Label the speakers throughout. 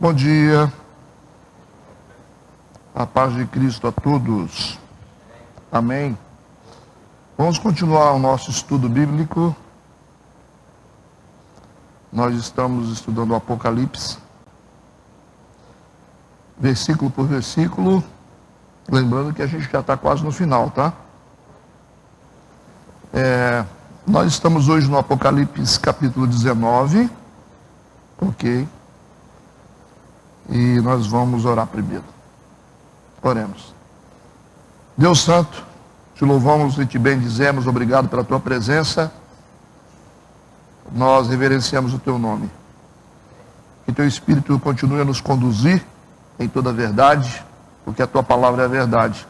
Speaker 1: Bom dia, a paz de Cristo a todos, amém. Vamos continuar o nosso estudo bíblico. Nós estamos estudando o Apocalipse, versículo por versículo, lembrando que a gente já está quase no final, tá? Nós estamos hoje no Apocalipse capítulo 19, ok? E nós vamos orar primeiro. Oremos. Deus Santo, te louvamos e te bendizemos, obrigado pela tua presença. Nós reverenciamos o teu nome. Que teu Espírito continue a nos conduzir em toda a verdade, porque a tua palavra é a verdade.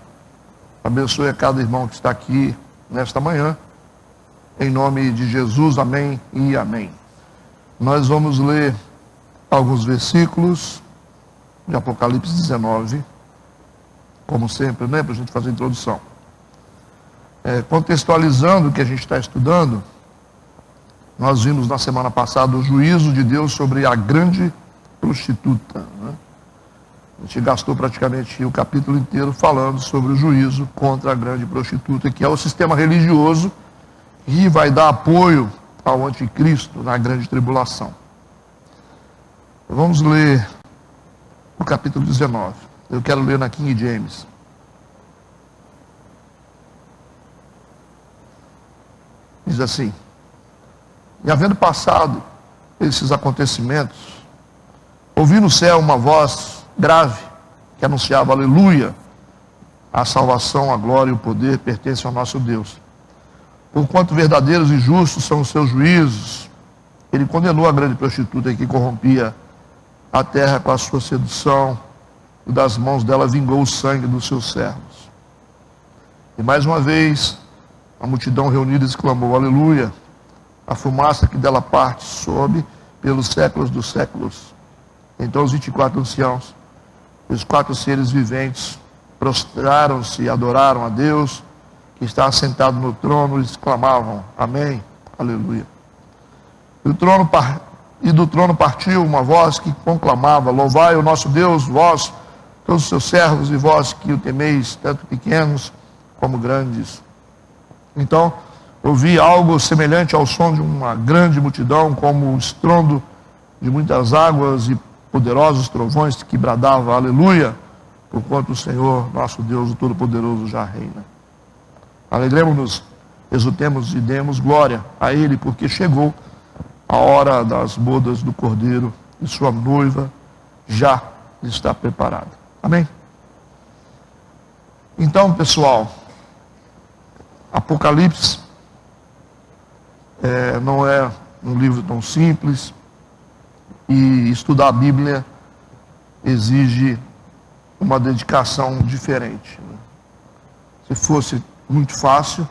Speaker 1: Abençoe a cada irmão que está aqui nesta manhã. Em nome de Jesus, amém e amém. Nós vamos ler alguns versículos de Apocalipse 19, como sempre, né, para a gente fazer a introdução. Contextualizando o que a gente está estudando, nós vimos na semana passada o juízo de Deus sobre a grande prostituta, né? A gente gastou praticamente o capítulo inteiro falando sobre o juízo contra a grande prostituta, que é o sistema religioso que vai dar apoio ao anticristo na grande tribulação. Vamos ler o capítulo 19. Eu quero ler na King James. Diz assim: E havendo passado esses acontecimentos, ouvi no céu uma voz grave que anunciava: aleluia, a salvação, a glória e o poder pertencem ao nosso Deus. Porquanto verdadeiros e justos são os seus juízos. Ele condenou a grande prostituta que corrompia a terra com a sua sedução, e das mãos dela vingou o sangue dos seus servos. E mais uma vez, a multidão reunida exclamou: aleluia, a fumaça que dela parte sobe pelos séculos dos séculos. Então os 24 anciãos, os 4 seres viventes, prostraram-se e adoraram a Deus, que está assentado no trono, e exclamavam: amém, aleluia. E do trono partiu uma voz que conclamava: louvai o nosso Deus, vós, todos os seus servos, e vós que o temeis, tanto pequenos como grandes. Então ouvi algo semelhante ao som de uma grande multidão, como o estrondo de muitas águas e poderosos trovões, que bradava: aleluia, porquanto o Senhor, nosso Deus, o Todo-Poderoso, já reina. Alegremos-nos, exultemos e demos glória a Ele, porque chegou a hora das bodas do Cordeiro, e sua noiva já está preparada. Amém? Então, pessoal, Apocalipse não é um livro tão simples, e estudar a Bíblia exige uma dedicação diferente, né? Se fosse muito fácil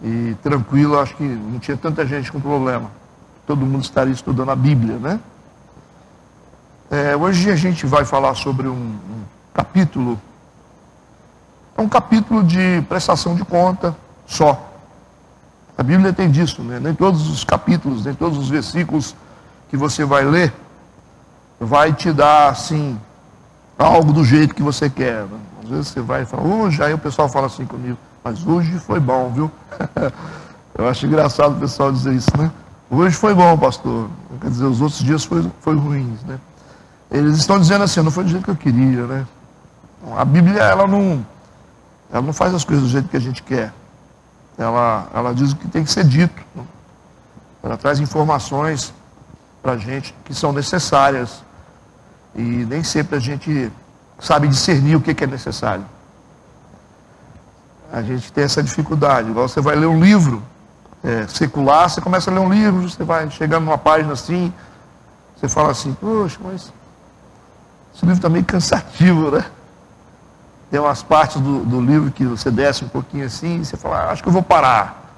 Speaker 1: e tranquilo, acho que não tinha tanta gente com problema. Todo mundo estaria estudando a Bíblia, né? Hoje a gente vai falar sobre um capítulo. É um capítulo de prestação de conta só. A Bíblia tem disso, né? Nem todos os capítulos, nem todos os versículos que você vai ler vai te dar, assim, algo do jeito que você quer, né? Às vezes você vai falar: hoje, aí o pessoal fala assim comigo: mas hoje foi bom, viu? Eu acho engraçado o pessoal dizer isso, né? Hoje foi bom, pastor. Quer dizer, os outros dias foi ruins, né? Eles estão dizendo assim: não foi do jeito que eu queria, né? A Bíblia, ela não faz as coisas do jeito que a gente quer. Ela diz o que tem que ser dito, né? Ela traz informações para a gente que são necessárias. E nem sempre a gente sabe discernir o que é necessário. A gente tem essa dificuldade. Igual você vai ler um livro secular, você começa a ler um livro, você vai chegando numa página assim, você fala assim: poxa, mas esse livro está meio cansativo, né? Tem umas partes do livro que você desce um pouquinho assim, e você fala: acho que eu vou parar.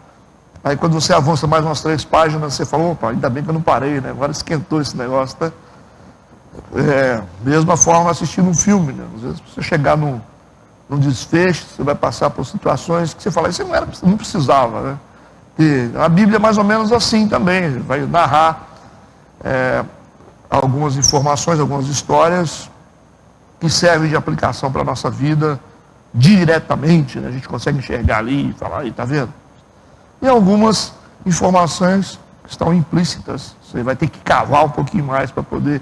Speaker 1: Aí quando você avança mais umas 3 páginas, você fala: opa, ainda bem que eu não parei, né? Agora esquentou esse negócio, tá? Mesma forma assistindo um filme, né? Às vezes você chegar num desfecho, você vai passar por situações que você fala: isso não precisava, né? E a Bíblia é mais ou menos assim também, vai narrar algumas informações, algumas histórias que servem de aplicação para a nossa vida diretamente, né? A gente consegue enxergar ali e falar, aí, tá vendo? E algumas informações que estão implícitas, você vai ter que cavar um pouquinho mais para poder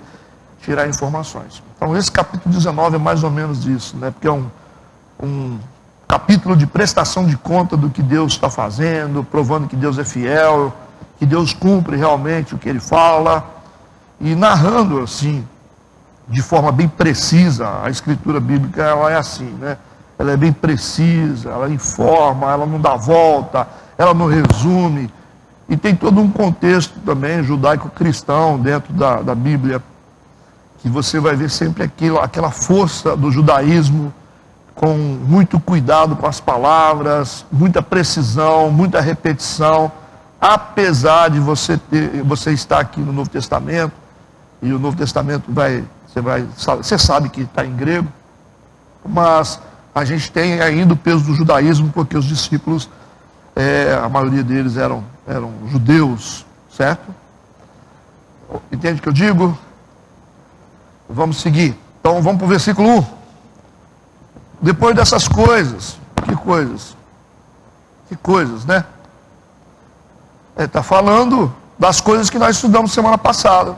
Speaker 1: tirar informações. Então esse capítulo 19 é mais ou menos isso, né? Porque é um capítulo de prestação de conta do que Deus está fazendo, provando que Deus é fiel, que Deus cumpre realmente o que Ele fala, e narrando assim, de forma bem precisa. A escritura bíblica, ela é assim, né? Ela é bem precisa, ela informa, ela não dá volta, ela não resume, e tem todo um contexto também judaico-cristão dentro da Bíblia, que você vai ver sempre aquela força do judaísmo, com muito cuidado com as palavras, muita precisão, muita repetição, apesar de você estar aqui no Novo Testamento, e o Novo Testamento você sabe que está em grego, mas a gente tem ainda o peso do judaísmo, porque os discípulos, a maioria deles eram judeus, certo? Entende o que eu digo? Vamos seguir. Então vamos para o versículo 1. Depois dessas coisas, que coisas, né? Está falando das coisas que nós estudamos semana passada.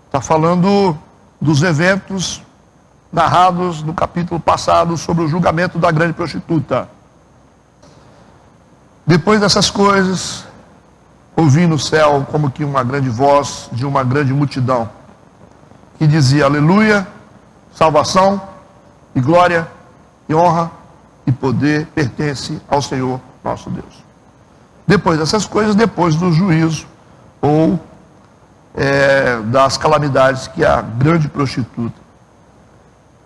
Speaker 1: Está falando dos eventos narrados no capítulo passado sobre o julgamento da grande prostituta. Depois dessas coisas, ouvi no céu como que uma grande voz de uma grande multidão, que dizia: aleluia, salvação e glória e honra e poder pertence ao Senhor nosso Deus. Depois dessas coisas, depois do juízo ou das calamidades que a grande prostituta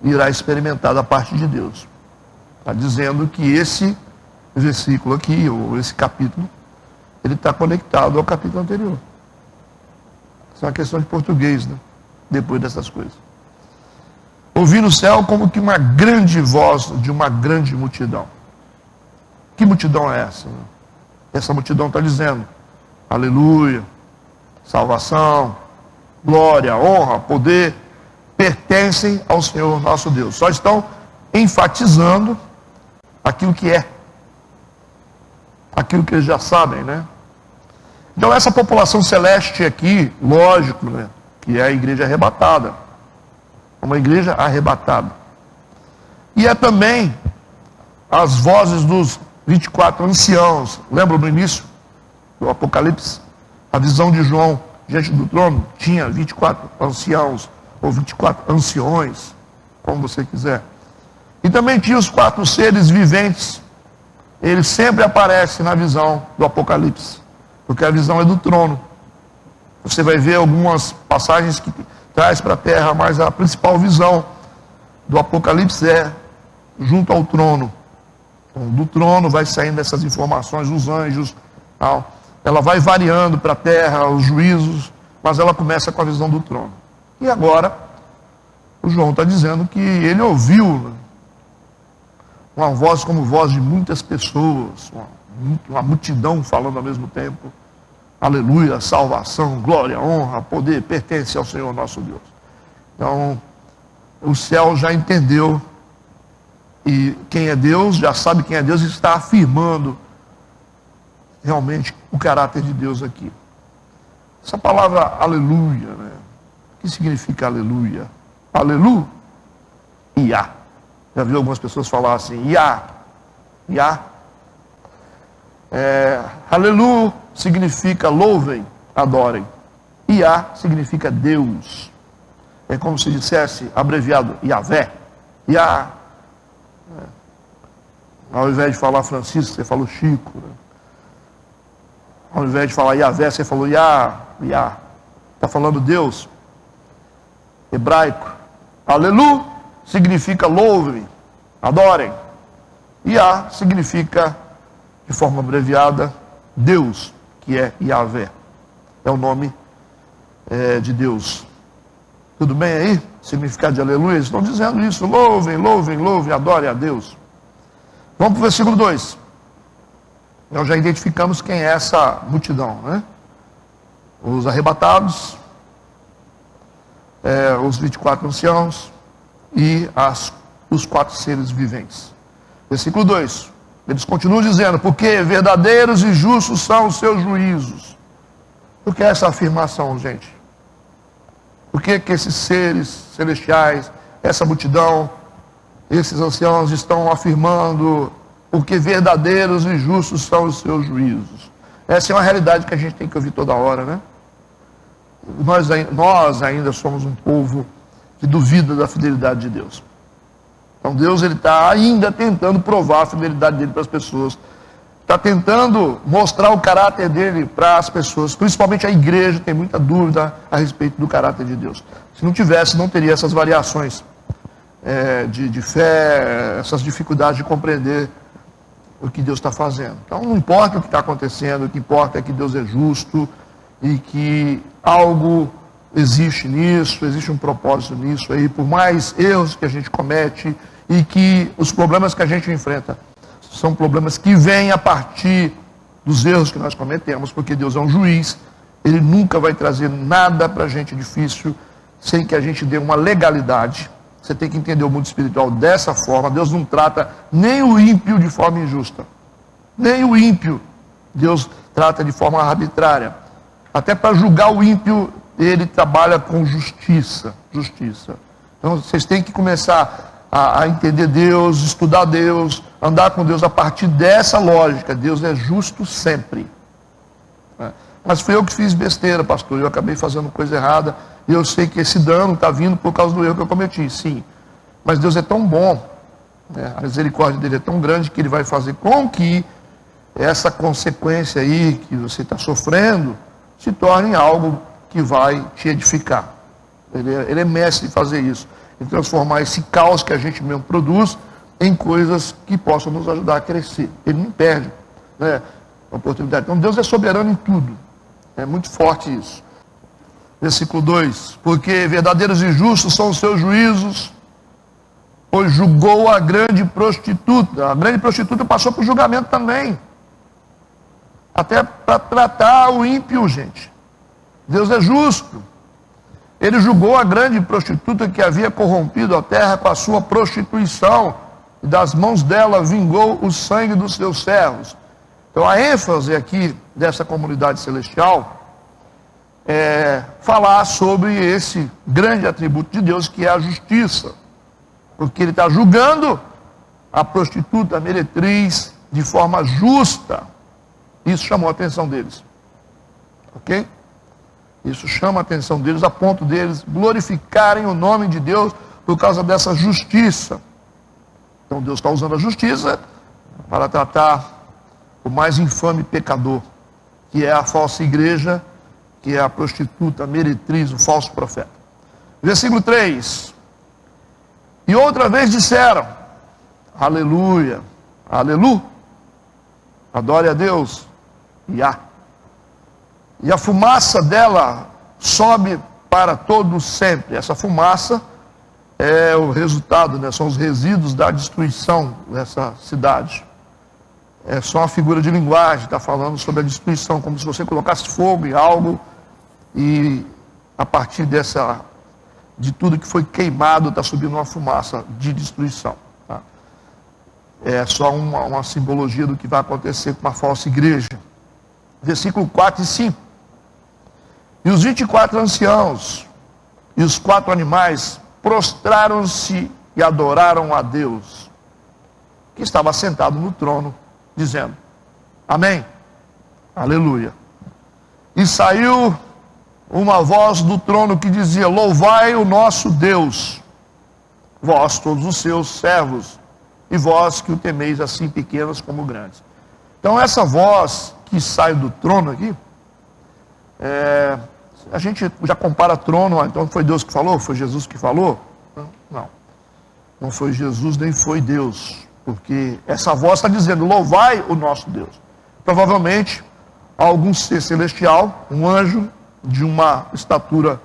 Speaker 1: irá experimentar da parte de Deus. Está dizendo que esse versículo aqui, ou esse capítulo, ele está conectado ao capítulo anterior. Isso é uma questão de português, né? Depois dessas coisas. Ouvi no céu como que uma grande voz de uma grande multidão. Que multidão é essa? Essa multidão está dizendo: aleluia, salvação, glória, honra, poder pertencem ao Senhor nosso Deus. Só estão enfatizando aquilo que é, aquilo que eles já sabem, né? Então essa população celeste aqui, lógico, né, que é a igreja arrebatada, uma igreja arrebatada, e é também as vozes dos 24 anciãos. Lembra no início do Apocalipse, a visão de João diante do trono? Tinha 24 anciãos, ou 24 anciões, como você quiser. E também tinha os 4 seres viventes. Eles sempre aparecem na visão do Apocalipse, porque a visão é do trono. Você vai ver algumas passagens que traz para a terra, mas a principal visão do Apocalipse é junto ao trono. Então, do trono vai saindo essas informações, os anjos, tal. Ela vai variando para a terra, os juízos, mas ela começa com a visão do trono. E agora, o João está dizendo que ele ouviu uma voz como voz de muitas pessoas, uma multidão falando ao mesmo tempo: aleluia, salvação, glória, honra, poder pertence ao Senhor nosso Deus. Então, o céu já entendeu, e quem é Deus, já sabe quem é Deus, e está afirmando realmente o caráter de Deus aqui. Essa palavra aleluia, né? O que significa aleluia? Aleluia. Já viu algumas pessoas falar assim, Iá. Aleluia significa louvem, adorem. Iá significa Deus. É como se dissesse, abreviado, Yavé. Iá. Ao invés de falar Francisco, você falou Chico. Né? Ao invés de falar Yavé, você falou Iá. Está falando Deus. Hebraico. Aleluia significa louvem, adorem. Iá significa, de forma abreviada, Deus, que é Yavé. É o nome de Deus. Tudo bem aí? Significado de aleluia? Eles estão dizendo isso. Louvem, adorem a Deus. Vamos para o versículo 2. Nós já identificamos quem é essa multidão, né? Os arrebatados, os 24 anciãos e os 4 seres viventes. Versículo 2. Eles continuam dizendo: porque verdadeiros e justos são os seus juízos. Por que essa afirmação, gente? Por que esses seres celestiais, essa multidão, esses anciãos estão afirmando porque verdadeiros e justos são os seus juízos? Essa é uma realidade que a gente tem que ouvir toda hora, né? Nós ainda somos um povo que duvida da fidelidade de Deus. Então Deus está ainda tentando provar a fidelidade dele para as pessoas. Está tentando mostrar o caráter dele para as pessoas. Principalmente a igreja tem muita dúvida a respeito do caráter de Deus. Se não tivesse, não teria essas variações de fé, essas dificuldades de compreender o que Deus está fazendo. Então não importa o que está acontecendo, o que importa é que Deus é justo e que algo existe nisso, existe um propósito nisso aí, por mais erros que a gente comete e que os problemas que a gente enfrenta são problemas que vêm a partir dos erros que nós cometemos, porque Deus é um juiz, Ele nunca vai trazer nada para a gente difícil sem que a gente dê uma legalidade. Você tem que entender o mundo espiritual dessa forma. Deus não trata nem o ímpio de forma injusta, nem o ímpio Deus trata de forma arbitrária. Até para julgar o ímpio, Ele trabalha com justiça. Então vocês têm que começar a entender Deus, estudar Deus, andar com Deus a partir dessa lógica. Deus é justo sempre. Mas fui eu que fiz besteira, pastor. Eu acabei fazendo coisa errada. E eu sei que esse dano está vindo por causa do erro que eu cometi. Sim. Mas Deus é tão bom, a misericórdia dele é tão grande que Ele vai fazer com que essa consequência aí que você está sofrendo se torne algo que vai te edificar. Ele é mestre em fazer isso, em transformar esse caos que a gente mesmo produz em coisas que possam nos ajudar a crescer. Ele não perde a oportunidade. Então Deus é soberano em tudo. É muito forte isso. Versículo 2: porque verdadeiros e justos são os seus juízos, pois julgou a grande prostituta. A grande prostituta passou por julgamento também, até para tratar o ímpio, gente. Deus é justo. Ele julgou a grande prostituta que havia corrompido a terra com a sua prostituição, e das mãos dela vingou o sangue dos seus servos. Então a ênfase aqui dessa comunidade celestial é falar sobre esse grande atributo de Deus, que é a justiça. Porque Ele está julgando a prostituta, a meretriz, de forma justa. Isso chamou a atenção deles. Ok? Isso chama a atenção deles, a ponto deles glorificarem o nome de Deus por causa dessa justiça. Então Deus está usando a justiça para tratar o mais infame pecador, que é a falsa igreja, que é a prostituta, a meretriz, o falso profeta. Versículo 3. E outra vez disseram: aleluia, aleluia, adore a Deus, e a fumaça dela sobe para todo sempre. Essa fumaça é o resultado, são os resíduos da destruição dessa cidade. É só uma figura de linguagem, está falando sobre a destruição, como se você colocasse fogo em algo e a partir de tudo que foi queimado está subindo uma fumaça de destruição. Tá? É só uma simbologia do que vai acontecer com uma falsa igreja. Versículo 4 e 5. E os 24 anciãos e os 4 animais prostraram-se e adoraram a Deus, que estava sentado no trono, dizendo: amém, aleluia. E saiu uma voz do trono que dizia: louvai o nosso Deus, vós todos os seus servos, e vós que o temeis, assim pequenos como grandes. Então essa voz que sai do trono aqui, a gente já compara trono, então foi Deus que falou? Foi Jesus que falou? Não foi Jesus nem foi Deus, porque essa voz está dizendo: louvai o nosso Deus. Provavelmente algum ser celestial, um anjo de uma estatura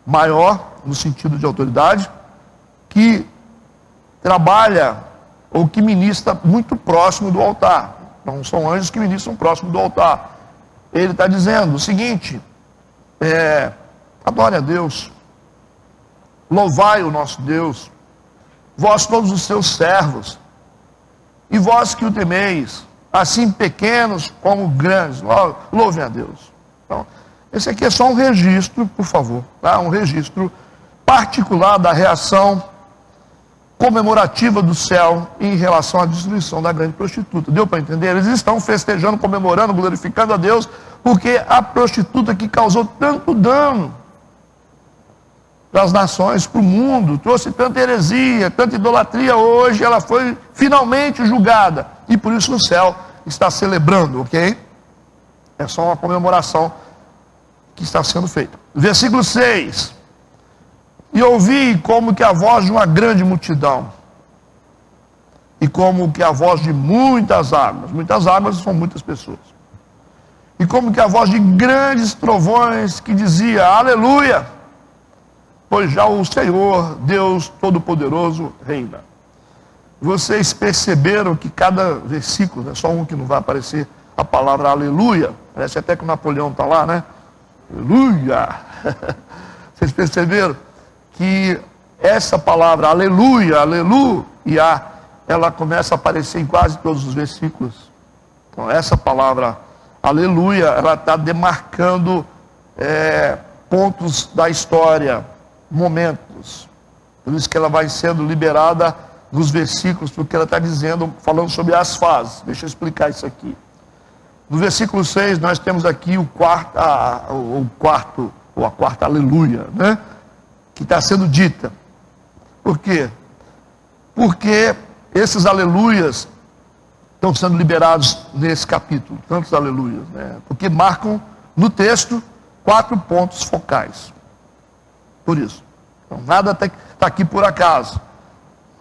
Speaker 1: maior, no sentido de autoridade, que trabalha ou que ministra muito próximo do altar. Então são anjos que ministram próximo do altar. Ele está dizendo o seguinte: adore a Deus, louvai o nosso Deus, vós todos os seus servos, e vós que o temeis, assim pequenos como grandes, louvem a Deus. Então, esse aqui é só um registro, por favor, tá? Um registro particular da reação comemorativa do céu em relação à destruição da grande prostituta. Deu para entender? Eles estão festejando, comemorando, glorificando a Deus, porque a prostituta que causou tanto dano para as nações, para o mundo, trouxe tanta heresia, tanta idolatria, hoje ela foi finalmente julgada, e por isso o céu está celebrando, ok? É só uma comemoração que está sendo feita. Versículo 6. E ouvi como que a voz de uma grande multidão, e como que a voz de muitas águas são muitas pessoas, e como que a voz de grandes trovões que dizia, aleluia, pois já o Senhor, Deus Todo-Poderoso, reina. Vocês perceberam que cada versículo, é só um que não vai aparecer a palavra aleluia, parece até que o Napoleão está lá, né? Aleluia! Vocês perceberam que essa palavra aleluia, aleluia, ela começa a aparecer em quase todos os versículos. Então essa palavra aleluia, ela está demarcando pontos da história, momentos. Por isso que ela vai sendo liberada nos versículos, porque ela está dizendo, falando sobre as fases. Deixa eu explicar isso aqui. No versículo 6, nós temos aqui a quarta aleluia, né? Que está sendo dita. Por quê? Porque esses aleluias estão sendo liberados nesse capítulo, tantos aleluias, né? Porque marcam no texto 4 pontos focais. Por isso. Então, nada está aqui por acaso.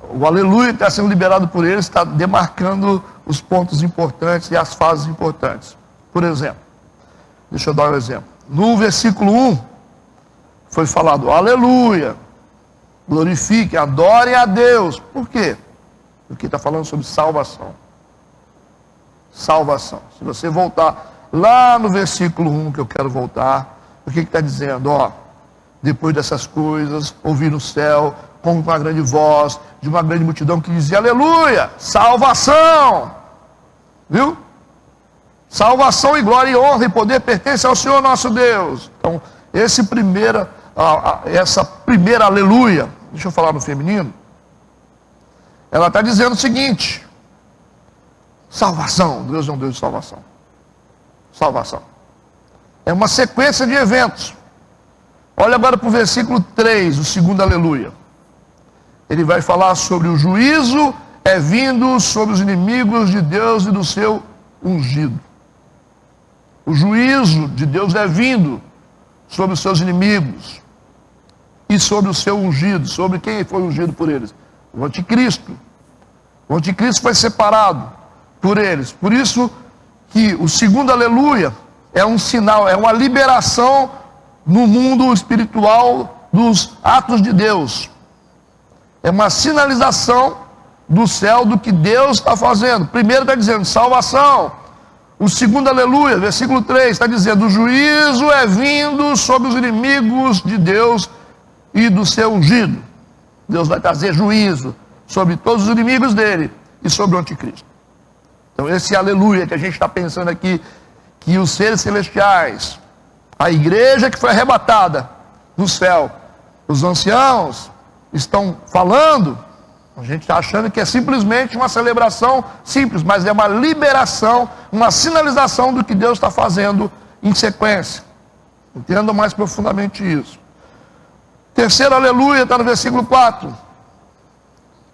Speaker 1: O aleluia está sendo liberado por eles, está demarcando os pontos importantes e as fases importantes. Por exemplo, deixa eu dar um exemplo. No versículo 1, foi falado, aleluia, glorifique, adore a Deus. Por quê? Porque está falando sobre salvação. Salvação. Se você voltar lá no versículo 1, que eu quero voltar, o que está dizendo? Depois dessas coisas, ouvi no céu, como com uma grande voz, de uma grande multidão que dizia, aleluia, salvação. Viu? Salvação e glória e honra e poder pertencem ao Senhor nosso Deus. Então, essa primeira aleluia, deixa eu falar no feminino, ela está dizendo o seguinte, salvação, Deus é um Deus de salvação. Salvação. É uma sequência de eventos. Olha agora para o versículo 3, o segundo aleluia. Ele vai falar sobre o juízo vindo sobre os inimigos de Deus e do seu ungido. O juízo de Deus vindo sobre os seus inimigos e sobre o seu ungido. Sobre quem foi ungido por eles? O anticristo. O anticristo foi separado por eles. Por isso que o segundo aleluia é um sinal, é uma liberação no mundo espiritual dos atos de Deus. É uma sinalização do céu do que Deus está fazendo. Primeiro está dizendo salvação. O segundo aleluia, versículo 3, está dizendo o juízo vindo sobre os inimigos de Deus e do seu ungido. Deus vai trazer juízo sobre todos os inimigos dele e sobre o anticristo. Então esse aleluia que a gente está pensando aqui, que os seres celestiais, a igreja que foi arrebatada do céu, os anciãos estão falando, a gente está achando que é simplesmente uma celebração simples, mas é uma liberação, uma sinalização do que Deus está fazendo em sequência. Entenda mais profundamente isso. Terceiro aleluia está no versículo 4,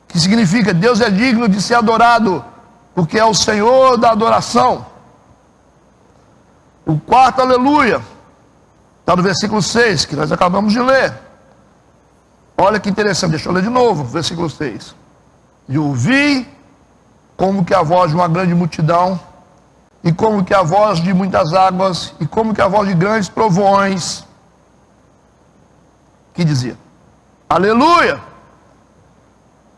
Speaker 1: que significa Deus é digno de ser adorado, porque é o Senhor da adoração. O quarto aleluia está no versículo 6, que nós acabamos de ler. Olha que interessante, deixa eu ler de novo, versículo 6. E ouvi como que a voz de uma grande multidão, e como que a voz de muitas águas, e como que a voz de grandes trovões, que dizia, aleluia,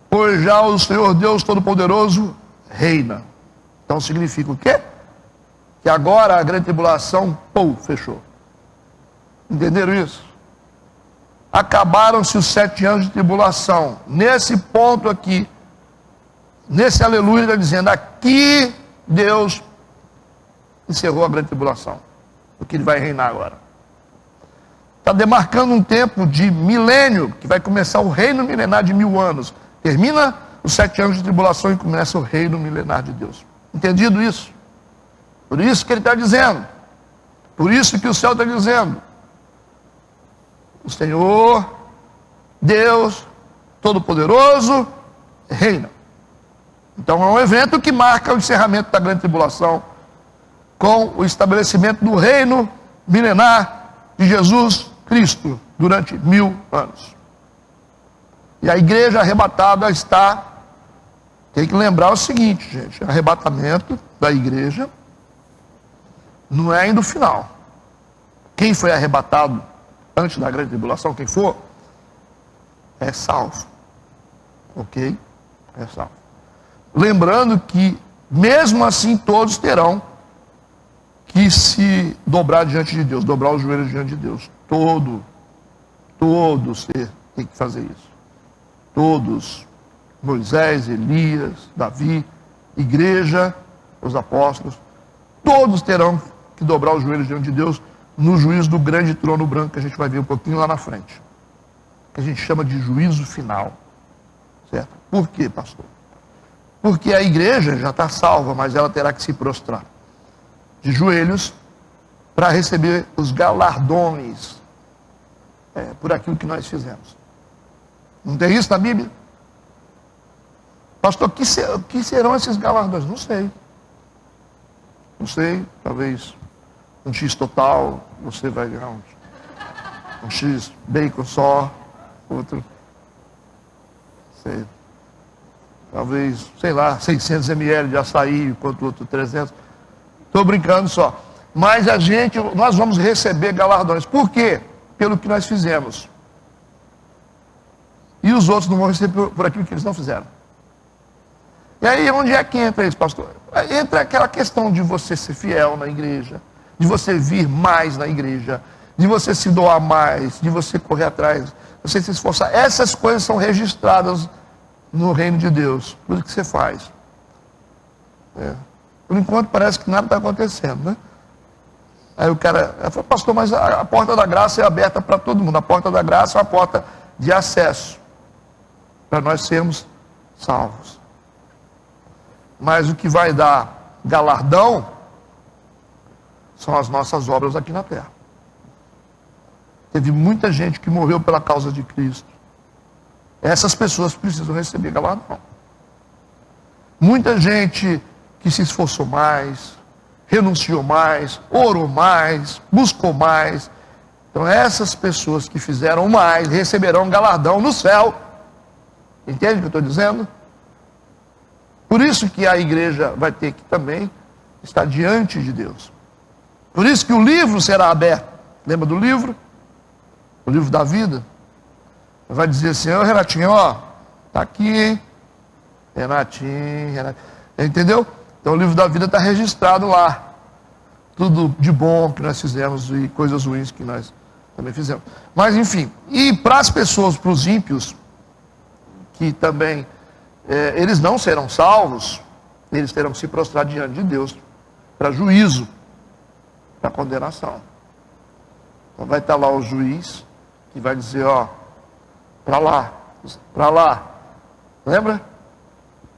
Speaker 1: pois já o Senhor Deus Todo-Poderoso reina. Então significa o quê? Que agora a grande tribulação, fechou. Entenderam isso? acabaram-se os 7 anos de tribulação. Nesse ponto aqui, nesse aleluia, ele está dizendo, aqui Deus encerrou a grande tribulação, porque ele vai reinar agora. Está demarcando um tempo de milênio, que vai começar o reino milenar de 1000 anos. Termina os 7 anos de tribulação e começa o reino milenar de Deus. Entendido isso? Por isso que ele está dizendo, por isso que o céu está dizendo, o Senhor, Deus, Todo-Poderoso, reina. Então é um evento que marca o encerramento da grande tribulação, com o estabelecimento do reino milenar de Jesus Cristo, durante 1000 anos. E a igreja arrebatada está, tem que lembrar o seguinte, gente, arrebatamento da igreja não é ainda o final. Quem foi arrebatado antes da grande tribulação, quem for, é salvo. Ok? É salvo. Lembrando que, mesmo assim, todos terão que se dobrar diante de Deus, dobrar os joelhos diante de Deus. Todo ser tem que fazer isso. Todos, Moisés, Elias, Davi, igreja, os apóstolos, todos terão que dobrar os joelhos diante de Deus no juízo do grande trono branco, que a gente vai ver um pouquinho lá na frente. Que a gente chama de juízo final. Certo? Por quê, pastor? Porque a igreja já está salva, mas ela terá que se prostrar de joelhos para receber os galardões por aquilo que nós fizemos. Não tem isso na Bíblia? Pastor, o que serão esses galardões? Não sei. Não sei, talvez um X total, você vai ganhar um X bacon só, outro, sei, talvez, sei lá, 600 ml de açaí, enquanto o outro 300. Estou brincando só. Mas nós vamos receber galardões. Por quê? Pelo que nós fizemos. E os outros não vão receber por aquilo que eles não fizeram. E aí, onde é que entra isso, pastor? Entra aquela questão de você ser fiel na igreja, de você vir mais na igreja, de você se doar mais, de você correr atrás, você se esforçar. Essas coisas são registradas no reino de Deus, tudo que você faz. Por enquanto parece que nada está acontecendo, né? Aí o cara fala, pastor, mas a porta da graça é aberta para todo mundo. A porta da graça é uma porta de acesso para nós sermos salvos. Mas o que vai dar galardão são as nossas obras aqui na terra. Teve muita gente que morreu pela causa de Cristo. Essas pessoas precisam receber galardão. Muita gente que se esforçou mais, renunciou mais, orou mais, buscou mais. Então essas pessoas que fizeram mais receberão galardão no céu. Entende o que eu estou dizendo? Por isso que a igreja vai ter que também estar diante de Deus. Por isso que o livro será aberto. Lembra do livro? O livro da vida. Vai dizer assim, ô Renatinho, ó, tá aqui, hein? Renatinho. Entendeu? Então o livro da vida está registrado lá. Tudo de bom que nós fizemos e coisas ruins que nós também fizemos. Mas enfim, e para as pessoas, para os ímpios, que também eles não serão salvos, eles terão que se prostrar diante de Deus para juízo, para condenação. Então vai estar lá o juiz que vai dizer, ó, para lá. Lembra?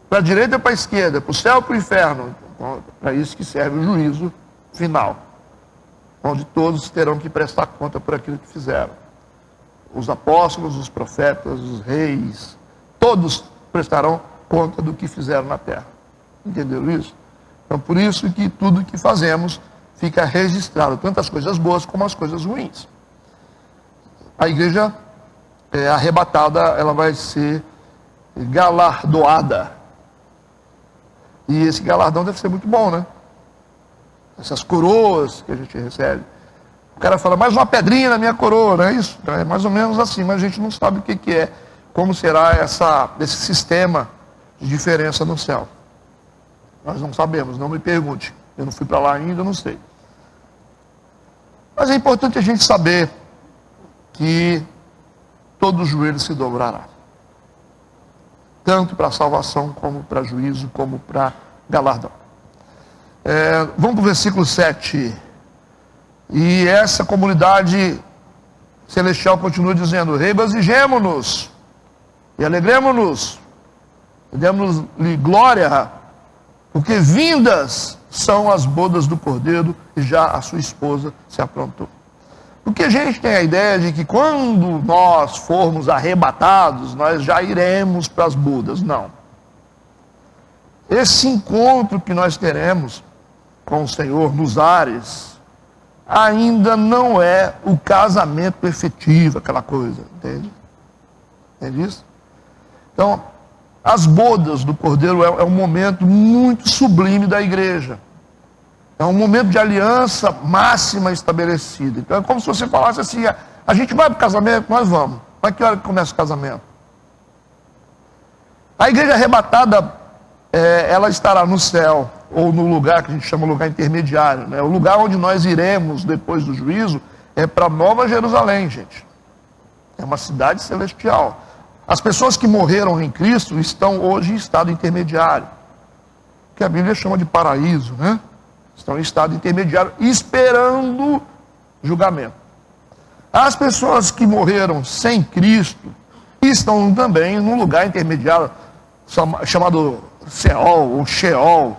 Speaker 1: Para a direita ou para a esquerda, para o céu ou para o inferno. Então, para isso que serve o juízo final, onde todos terão que prestar conta por aquilo que fizeram. Os apóstolos, os profetas, os reis, todos prestarão conta do que fizeram na terra. Entenderam isso? Então, por isso que tudo que fazemos fica registrado, tanto as coisas boas como as coisas ruins. A igreja arrebatada, ela vai ser galardoada. E esse galardão deve ser muito bom, né? Essas coroas que a gente recebe. O cara fala, mais uma pedrinha na minha coroa, não é isso? É mais ou menos assim, mas a gente não sabe o que é. Como será esse sistema de diferença no céu? Nós não sabemos, não me pergunte. Eu não fui para lá ainda, não sei. Mas é importante a gente saber que todo joelho se dobrará. Tanto para salvação, como para juízo, como para galardão. Vamos para o versículo 7. E essa comunidade celestial continua dizendo: regozijemo-nos e alegremo-nos, demos-lhe glória, porque vindas são as bodas do Cordeiro e já a sua esposa se aprontou. Porque a gente tem a ideia de que quando nós formos arrebatados, nós já iremos para as bodas. Não. Esse encontro que nós teremos com o Senhor nos ares ainda não é o casamento efetivo, aquela coisa, entende? Entende isso? Então, as bodas do Cordeiro é um momento muito sublime da igreja. É um momento de aliança máxima estabelecida. Então é como se você falasse assim: a gente vai para o casamento? Nós vamos. Mas que hora que começa o casamento? A igreja arrebatada, ela estará no céu, ou no lugar que a gente chama lugar intermediário, né? O lugar onde nós iremos depois do juízo é para Nova Jerusalém, gente. É uma cidade celestial. As pessoas que morreram em Cristo estão hoje em estado intermediário, que a Bíblia chama de paraíso, né? Estão em estado intermediário, esperando julgamento. As pessoas que morreram sem Cristo estão também num lugar intermediário, chamado Seol ou Sheol,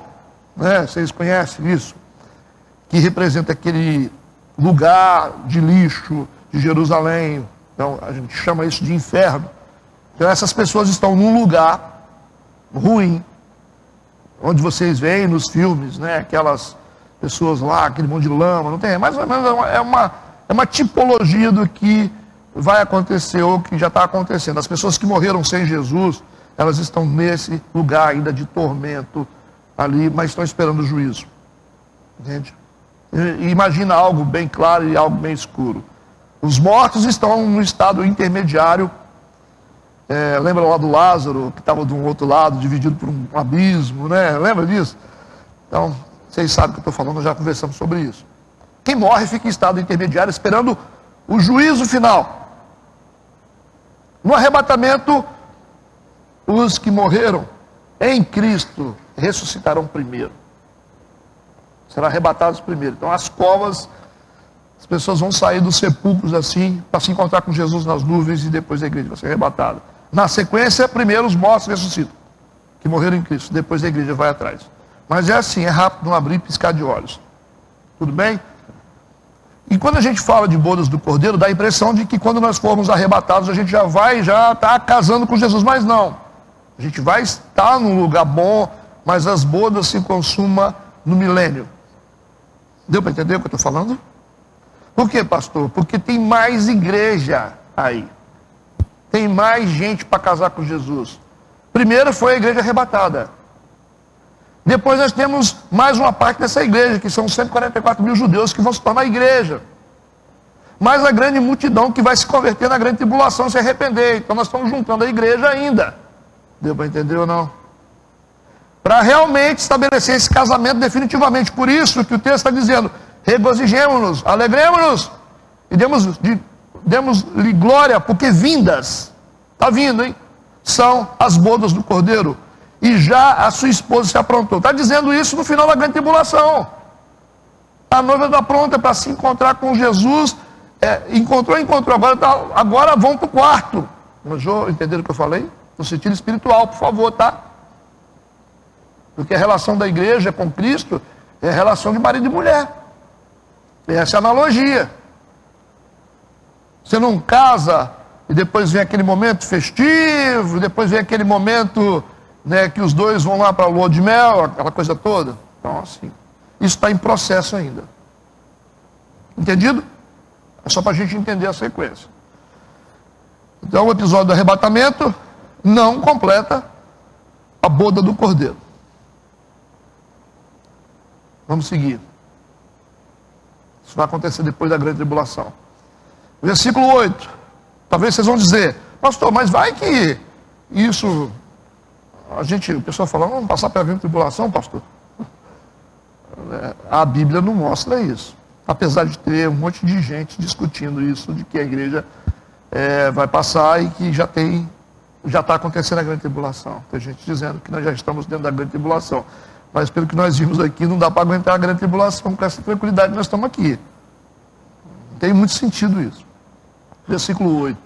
Speaker 1: né? Vocês conhecem isso? Que representa aquele lugar de lixo de Jerusalém. Então a gente chama isso de inferno. Então essas pessoas estão num lugar ruim, onde vocês veem nos filmes, né? Aquelas pessoas lá, aquele monte de lama, não tem? Mais ou menos é uma tipologia do que vai acontecer ou que já está acontecendo. As pessoas que morreram sem Jesus, elas estão nesse lugar ainda de tormento ali, mas estão esperando o juízo. Entende? E imagina algo bem claro e algo bem escuro. Os mortos estão no estado intermediário. Lembra lá do Lázaro, que estava de um outro lado, dividido por um abismo, né? Lembra disso? Então, vocês sabem o que eu estou falando, nós já conversamos sobre isso. Quem morre fica em estado intermediário, esperando o juízo final. No arrebatamento, os que morreram em Cristo ressuscitarão primeiro. Serão arrebatados primeiro. Então, as covas, as pessoas vão sair dos sepulcros assim, para se encontrar com Jesus nas nuvens, e depois a igreja vai ser arrebatada. Na sequência, primeiro os mortos ressuscitam, que morreram em Cristo, depois a igreja vai atrás. Mas é assim, é rápido, não abrir e piscar de olhos. Tudo bem? E quando a gente fala de bodas do Cordeiro, dá a impressão de que quando nós formos arrebatados, a gente já está casando com Jesus. Mas não. A gente vai estar num lugar bom, mas as bodas se consumam no milênio. Deu para entender o que eu estou falando? Por quê, pastor? Porque tem mais igreja aí. Tem mais gente para casar com Jesus. Primeiro foi a igreja arrebatada. Depois nós temos mais uma parte dessa igreja, que são 144 mil judeus que vão se tornar igreja. Mais a grande multidão que vai se converter na grande tribulação e se arrepender. Então nós estamos juntando a igreja ainda. Deu para entender ou não? Para realmente estabelecer esse casamento definitivamente. Por isso que o texto está dizendo: regozijemo-nos, alegremos-nos e demos-lhe glória, porque vindas, está vindo, hein? São as bodas do Cordeiro. E já a sua esposa se aprontou. Está dizendo isso no final da grande tribulação. A noiva está pronta para se encontrar com Jesus. Encontrou. Agora vão para o quarto. Mas já entenderam o que eu falei? No sentido espiritual, por favor, tá? Porque a relação da igreja com Cristo é a relação de marido e mulher. Essa é a analogia. Você não casa e depois vem aquele momento festivo, depois vem aquele momento, né, que os dois vão lá para a lua de mel, aquela coisa toda. Então, assim, isso está em processo ainda. Entendido? É só para a gente entender a sequência. Então, o episódio do arrebatamento não completa a boda do Cordeiro. Vamos seguir. Isso vai acontecer depois da grande tribulação. Versículo 8. Talvez vocês vão dizer: pastor, mas vai que isso... o pessoal fala: vamos passar pela grande tribulação, pastor? A Bíblia não mostra isso. Apesar de ter um monte de gente discutindo isso, de que a igreja vai passar e que já está acontecendo a grande tribulação. Tem gente dizendo que nós já estamos dentro da grande tribulação. Mas pelo que nós vimos aqui, não dá para aguentar a grande tribulação com essa tranquilidade que nós estamos aqui. Não tem muito sentido isso. Versículo 8.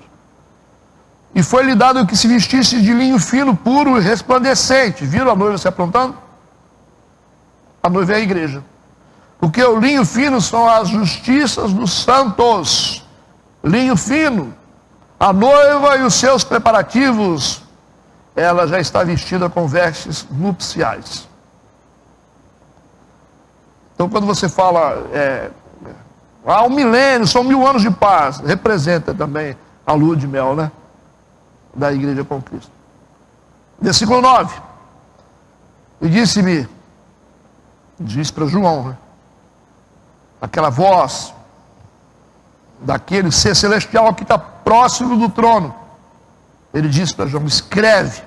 Speaker 1: E foi-lhe dado que se vestisse de linho fino, puro e resplandecente. Viram a noiva se aprontando? A noiva é a igreja. Porque o linho fino são as justiças dos santos. Linho fino. A noiva e os seus preparativos, ela já está vestida com vestes nupciais. Então quando você fala, um milênio, são 1000 anos de paz, representa também a lua de mel, né? Da igreja com Cristo. Versículo 9. E disse-me, diz para João, né? Aquela voz daquele ser celestial que está próximo do trono. Ele disse para João, escreve.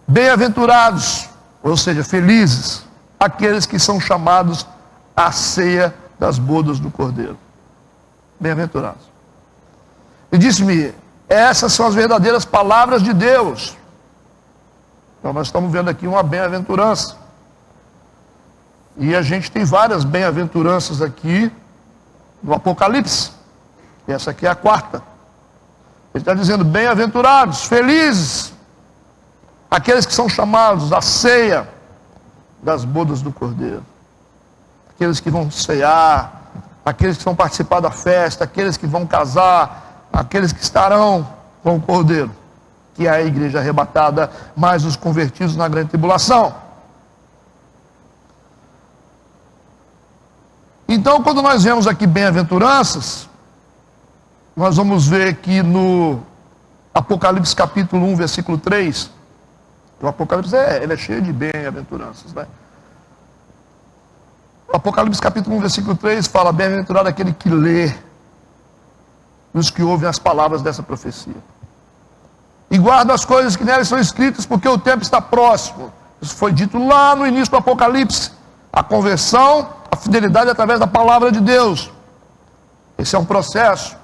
Speaker 1: Bem-aventurados, ou seja, felizes, aqueles que são chamados à ceia das bodas do Cordeiro. Bem-aventurados. E disse-me, essas são as verdadeiras palavras de Deus. Então nós estamos vendo aqui uma bem-aventurança. E a gente tem várias bem-aventuranças aqui no Apocalipse. E essa aqui é a quarta. Ele está dizendo, bem-aventurados, felizes, aqueles que são chamados à ceia das bodas do Cordeiro. Aqueles que vão cear, aqueles que vão participar da festa, aqueles que vão casar, aqueles que estarão com o Cordeiro, que é a igreja arrebatada, mais os convertidos na grande tribulação. Então, quando nós vemos aqui bem-aventuranças, nós vamos ver que no Apocalipse capítulo 1, versículo 3, o Apocalipse ele é cheio de bem-aventuranças, né? O Apocalipse capítulo 1, versículo 3 fala, bem-aventurado aquele que lê, e os que ouvem as palavras dessa profecia. E guarda as coisas que nelas são escritas, porque o tempo está próximo. Isso foi dito lá no início do Apocalipse. A conversão, a fidelidade através da palavra de Deus. Esse é um processo.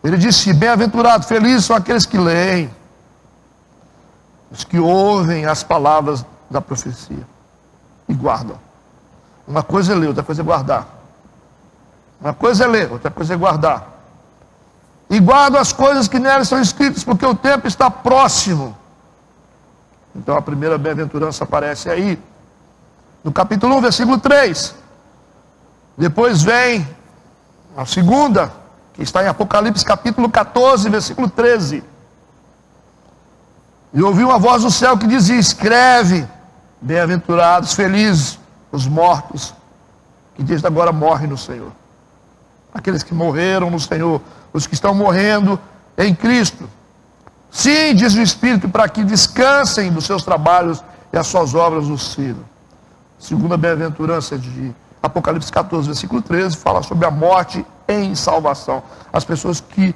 Speaker 1: Ele disse, bem-aventurado, felizes são aqueles que leem, os que ouvem as palavras da profecia e guardam. Uma coisa é ler, outra coisa é guardar. Uma coisa é ler, outra coisa é guardar. E guardam as coisas que nelas são escritas, porque o tempo está próximo. Então a primeira bem-aventurança aparece aí, no capítulo 1, versículo 3. Depois vem a segunda, que está em Apocalipse capítulo 14, versículo 13. E ouvi uma voz do céu que dizia, escreve, bem-aventurados, felizes, os mortos, que desde agora morrem no Senhor. Aqueles que morreram no Senhor, os que estão morrendo em Cristo. Sim, diz o Espírito, para que descansem dos seus trabalhos e as suas obras os sirvam. Segunda bem-aventurança de Apocalipse 14, versículo 13, fala sobre a morte em salvação. As pessoas que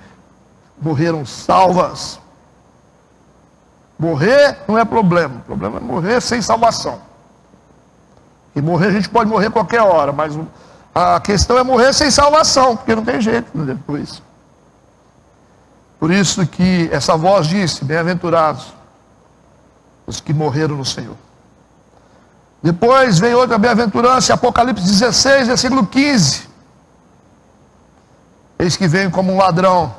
Speaker 1: morreram salvas. Morrer não é problema. O problema é morrer sem salvação. E morrer, a gente pode morrer qualquer hora, mas a questão é morrer sem salvação, porque não tem jeito depois. Por isso que essa voz disse, bem-aventurados os que morreram no Senhor. Depois vem outra bem-aventurança, Apocalipse 16, versículo 15. Eis que vem como um ladrão.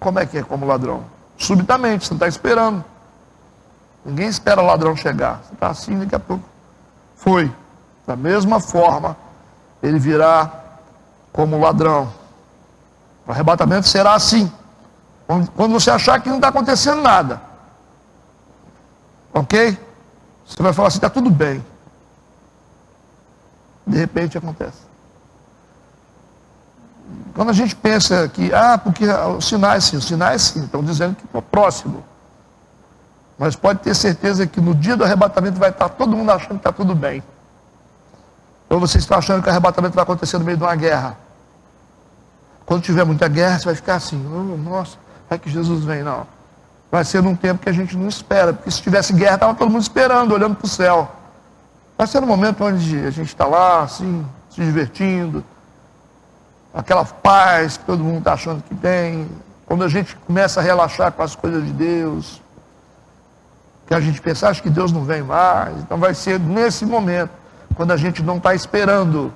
Speaker 1: Como é que é como ladrão? Subitamente, você não está esperando. Ninguém espera o ladrão chegar. Você está assim, daqui a pouco. Foi. Da mesma forma, ele virá como ladrão. O arrebatamento será assim. Quando você achar que não está acontecendo nada. Ok? Você vai falar assim, está tudo bem. De repente acontece. Quando a gente pensa que, porque os sinais sim, estão dizendo que é próximo. Mas pode ter certeza que no dia do arrebatamento vai estar todo mundo achando que está tudo bem. Ou vocês estão achando que o arrebatamento vai acontecer no meio de uma guerra. Quando tiver muita guerra, você vai ficar assim, nossa, vai que Jesus vem, não. Vai ser num tempo que a gente não espera, porque se tivesse guerra, estava todo mundo esperando, olhando para o céu. Vai ser um momento onde a gente está lá, assim, se divertindo. aquela paz que todo mundo está achando que tem, quando a gente começa a relaxar com as coisas de Deus, que a gente pensa, acho que Deus não vem mais, então vai ser nesse momento, quando a gente não está esperando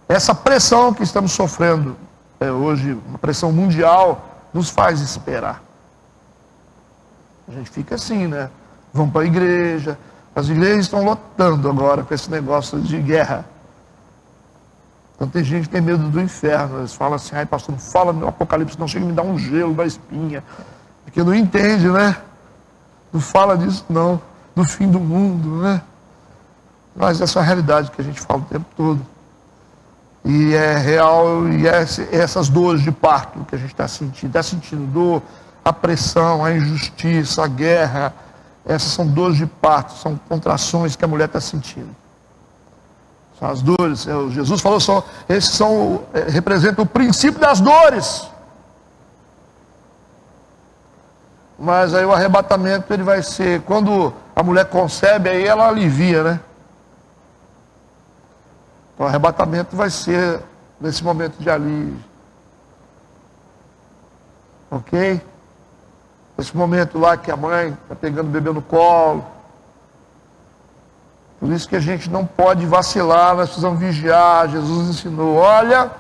Speaker 1: essa pressão que estamos sofrendo hoje, uma pressão mundial, nos faz esperar. A gente fica assim, né? Vamos para a igreja, as igrejas estão lotando agora com esse negócio de guerra. Então tem gente que tem medo do inferno, eles falam assim, ai pastor, não fala no Apocalipse, não chega a me dar um gelo da espinha, porque não entende, né? Não fala disso não, do fim do mundo, né? Mas essa é a realidade que a gente fala o tempo todo. E é real, e essas dores de parto que a gente está sentindo dor, a pressão, a injustiça, a guerra, essas são dores de parto, são contrações que a mulher está sentindo. São as dores, Jesus falou, representam o princípio das dores. Mas aí o arrebatamento ele vai ser, quando a mulher concebe, aí ela alivia, né? Então, o arrebatamento vai ser nesse momento de alívio. Ok? Esse momento lá que a mãe está pegando o bebê no colo. Por isso que a gente não pode vacilar, nós precisamos vigiar. Jesus ensinou, olha,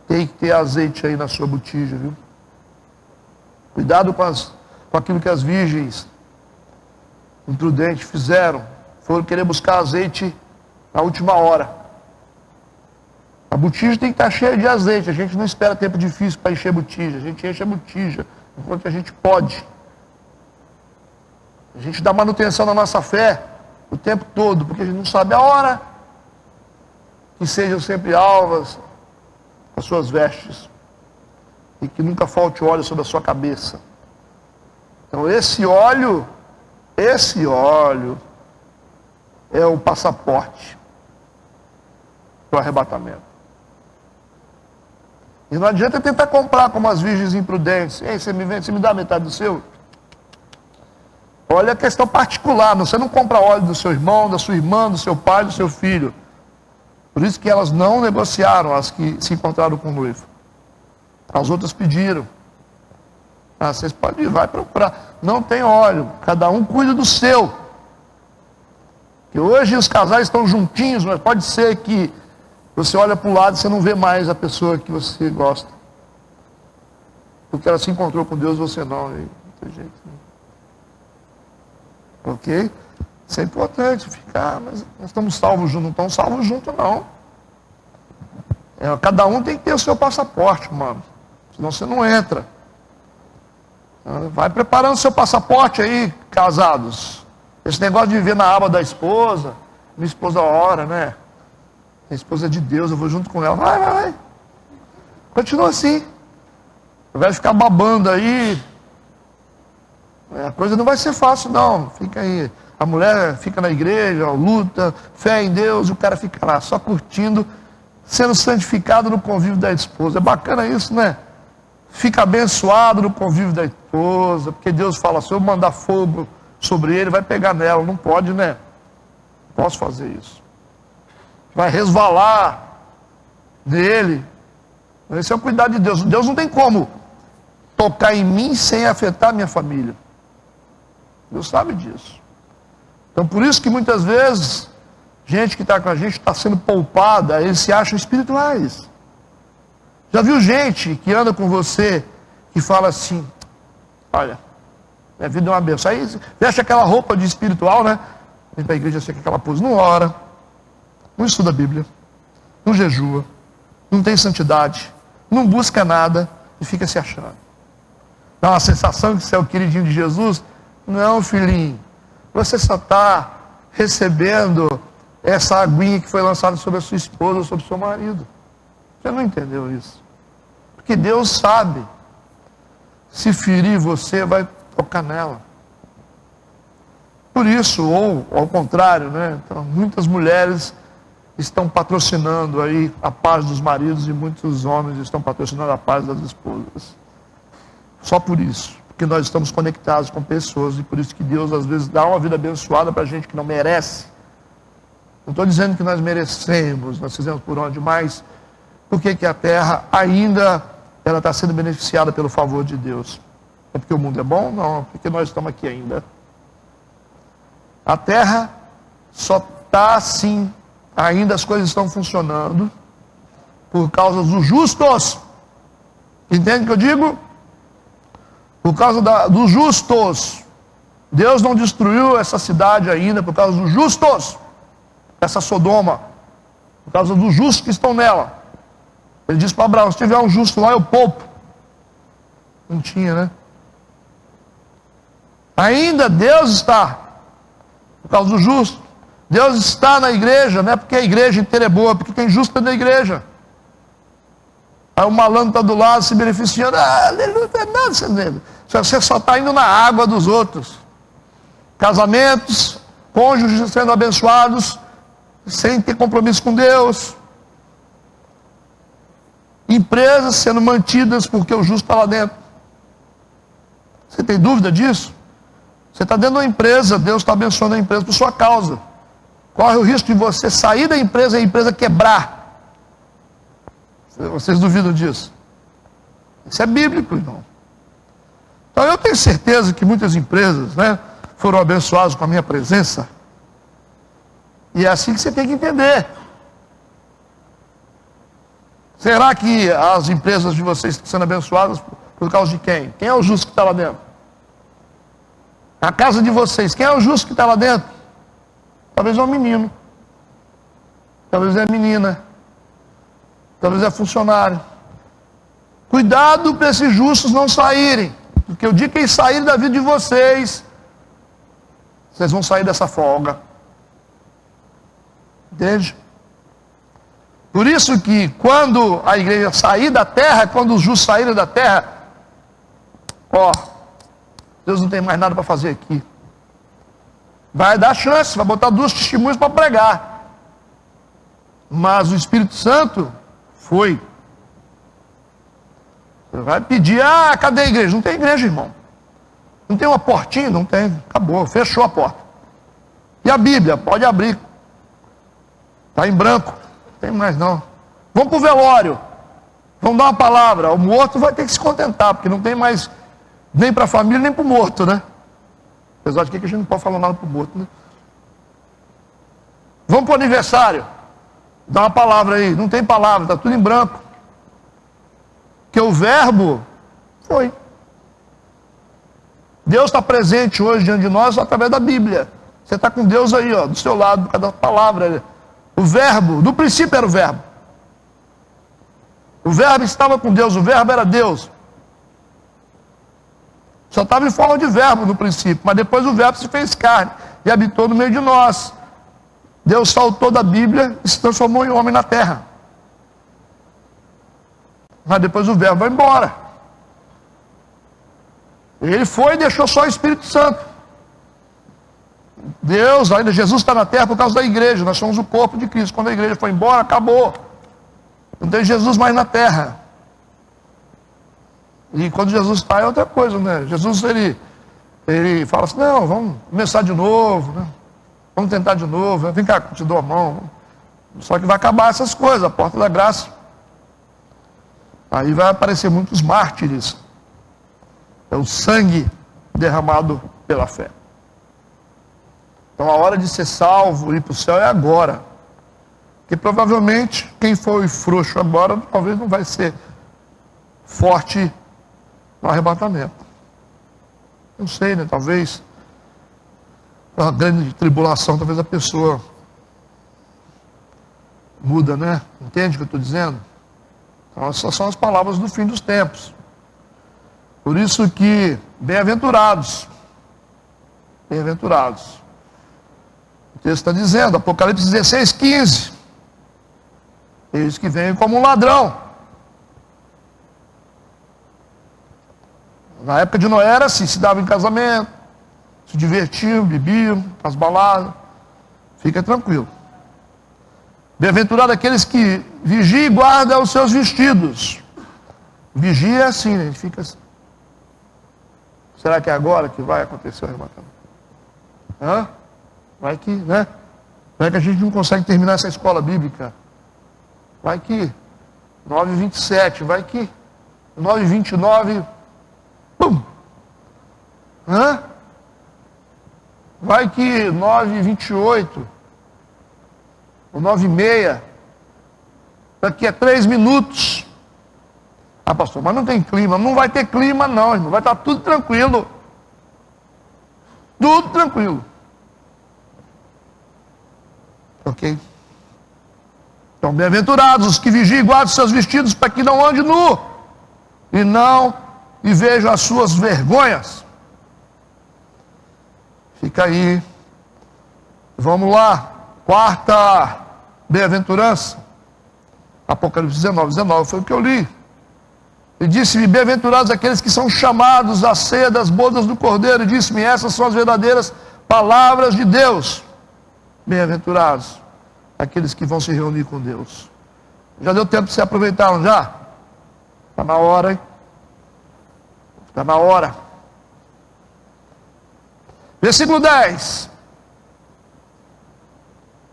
Speaker 1: tem que ter azeite aí na sua botija, viu? Cuidado com aquilo que as virgens imprudentes fizeram. Foram querer buscar azeite na última hora. A botija tem que estar cheia de azeite. A gente não espera tempo difícil para encher a botija. A gente enche a botija enquanto a gente pode. A gente dá manutenção na nossa fé o tempo todo, porque a gente não sabe a hora. Que sejam sempre alvas as suas vestes. E que nunca falte óleo sobre a sua cabeça. Então esse óleo é o passaporte para o arrebatamento. E não adianta tentar comprar como as virgens imprudentes. Ei, você me dá metade do seu? Olha a questão particular. Você não compra óleo do seu irmão, da sua irmã, do seu pai, do seu filho. Por isso que elas não negociaram, as que se encontraram com o noivo. As outras pediram. Vocês podem ir, vai procurar. Não tem óleo. Cada um cuida do seu. Que hoje os casais estão juntinhos, mas pode ser que você olha para o lado e você não vê mais a pessoa que você gosta. Porque ela se encontrou com Deus e você não. Não tem jeito. Ok? Isso é importante. Ficar, mas nós estamos salvos juntos. Não estamos salvos juntos, não. Cada um tem que ter o seu passaporte, mano. Senão você não entra. Vai preparando o seu passaporte aí, casados. Esse negócio de viver na aba da esposa. Minha esposa ora, né? Minha esposa é de Deus, eu vou junto com ela. Vai. Continua assim. Vai ficar babando aí. A coisa não vai ser fácil, não. Fica aí. A mulher fica na igreja, luta, fé em Deus, e o cara fica lá só curtindo, sendo santificado no convívio da esposa. É bacana isso, né? Fica abençoado no convívio da esposa, porque Deus fala, se eu mandar fogo sobre ele, vai pegar nela. Não pode, né? Não posso fazer isso. Vai resvalar dele. Esse é o cuidado de Deus. Deus não tem como tocar em mim sem afetar a minha família. Deus sabe disso. Então por isso que muitas vezes, gente que está com a gente está sendo poupada, eles se acham espirituais. Já viu gente que anda com você, que fala assim, olha, minha vida é uma bênção. Aí veste aquela roupa de espiritual, né? Vem para a igreja assim, com aquela pose, não ora. Não estuda a Bíblia, não jejua, não tem santidade, não busca nada e fica se achando. Dá uma sensação que você é o queridinho de Jesus? Não, filhinho. Você só está recebendo essa aguinha que foi lançada sobre a sua esposa ou sobre o seu marido. Você não entendeu isso. Porque Deus sabe. Se ferir você, vai tocar nela. Por isso, ou ao contrário, né? Então, muitas mulheres estão patrocinando aí a paz dos maridos e muitos homens estão patrocinando a paz das esposas. Só por isso. Porque nós estamos conectados com pessoas e por isso que Deus às vezes dá uma vida abençoada para a gente que não merece. Não estou dizendo que nós merecemos, nós fizemos por onde, mas Por que a terra ainda ela está sendo beneficiada pelo favor de Deus? É porque o mundo é bom? Não, porque nós estamos aqui ainda. A terra só está assim, ainda as coisas estão funcionando, por causa dos justos. Entende o que eu digo? Por causa dos justos. Deus não destruiu essa cidade ainda por causa dos justos. Essa Sodoma. Por causa dos justos que estão nela. Ele disse para Abraão, se tiver um justo lá, eu poupo. Não tinha, né? Ainda Deus está. Por causa do justo. Deus está na igreja, não é porque a igreja inteira é boa, porque tem justo dentro da igreja. Aí o malandro está do lado se beneficiando. Aleluia, não é nada. Você só está indo na água dos outros. Casamentos, cônjuges sendo abençoados, sem ter compromisso com Deus. Empresas sendo mantidas porque o justo está lá dentro. Você tem dúvida disso? Você está dentro de uma empresa, Deus está abençoando a empresa por sua causa. Corre o risco de você sair da empresa e a empresa quebrar. Vocês duvidam disso? Isso é bíblico, irmão. Então eu tenho certeza que muitas empresas, né, foram abençoadas com a minha presença. E é assim que você tem que entender. Será que as empresas de vocês estão sendo abençoadas por causa de quem? Quem é o justo que está lá dentro? A casa de vocês, quem é o justo que está lá dentro? Talvez é um menino. Talvez é menina. Talvez é funcionário. Cuidado para esses justos não saírem. Porque o dia que eles saírem da vida de vocês, vocês vão sair dessa folga. Entende? Por isso que quando a igreja sair da terra, quando os justos saírem da terra, Deus não tem mais nada para fazer aqui. Vai dar chance, vai botar 2 testemunhas para pregar. Mas o Espírito Santo foi. Você vai pedir, cadê a igreja? Não tem igreja, irmão. Não tem uma portinha? Não tem. Acabou, fechou a porta. E a Bíblia? Pode abrir. Está em branco. Não tem mais não. Vamos para o velório. Vamos dar uma palavra. O morto vai ter que se contentar, porque não tem mais nem para a família, nem para o morto, né? Apesar de que a gente não pode falar nada para o morto, né? Vamos para o aniversário. Dá uma palavra aí. Não tem palavra, está tudo em branco. Porque o verbo foi. Deus está presente hoje diante de nós através da Bíblia. Você está com Deus aí, do seu lado, por causa da palavra. O verbo, do princípio era o verbo. O verbo estava com Deus, o verbo era Deus. Só estava em forma de verbo no princípio, mas depois o verbo se fez carne e habitou no meio de nós. Deus saltou da Bíblia e se transformou em homem na terra. Mas depois o verbo vai embora. Ele foi e deixou só o Espírito Santo. Deus, ainda Jesus está na terra por causa da igreja. Nós somos o corpo de Cristo. Quando a igreja foi embora, acabou. Não tem Jesus mais na terra. E quando Jesus está é outra coisa, né? Jesus, ele fala assim, não, vamos começar de novo, né? Vamos tentar de novo, vem cá, te dou a mão. Só que vai acabar essas coisas, a porta da graça. Aí vai aparecer muitos mártires. É o sangue derramado pela fé. Então a hora de ser salvo, ir para o céu é agora. Porque provavelmente quem foi frouxo agora, talvez não vai ser forte no arrebatamento. Não sei, né? Talvez uma grande tribulação, talvez a pessoa muda, né? Entende o que eu estou dizendo? Então essas são as palavras do fim dos tempos. Por isso que, bem-aventurados. Bem-aventurados. O texto está dizendo, Apocalipse 16, 15. Eles que vêm como um ladrão. Na época de Noé era assim, se dava em casamento, se divertiam, bebiam, as baladas. Fica tranquilo. Bem-aventurado aqueles que vigiam e guardam os seus vestidos. Vigia é assim, né? Ele fica assim. Será que é agora que vai acontecer o arrebatamento? Vai que, né? Vai que a gente não consegue terminar essa escola bíblica. Vai que 9h27, vai que 9h29, pum! Hã? Vai que 9h28, ou 9h30, daqui a 3 minutos. Ah, pastor, mas não tem clima. Não vai ter clima não, irmão. Vai estar tudo tranquilo. Tudo tranquilo. Ok? Então, bem-aventurados os que vigiam e guardam seus vestidos para que não ande nu e vejam as suas vergonhas. Fica aí. Vamos lá. Quarta bem-aventurança. Apocalipse 19 foi o que eu li. E disse-me, bem-aventurados aqueles que são chamados à ceia das bodas do Cordeiro. E disse-me, essas são as verdadeiras palavras de Deus. Bem-aventurados aqueles que vão se reunir com Deus. Já deu tempo de se aproveitar, não já? Está na hora, hein? Está na hora. Versículo 10.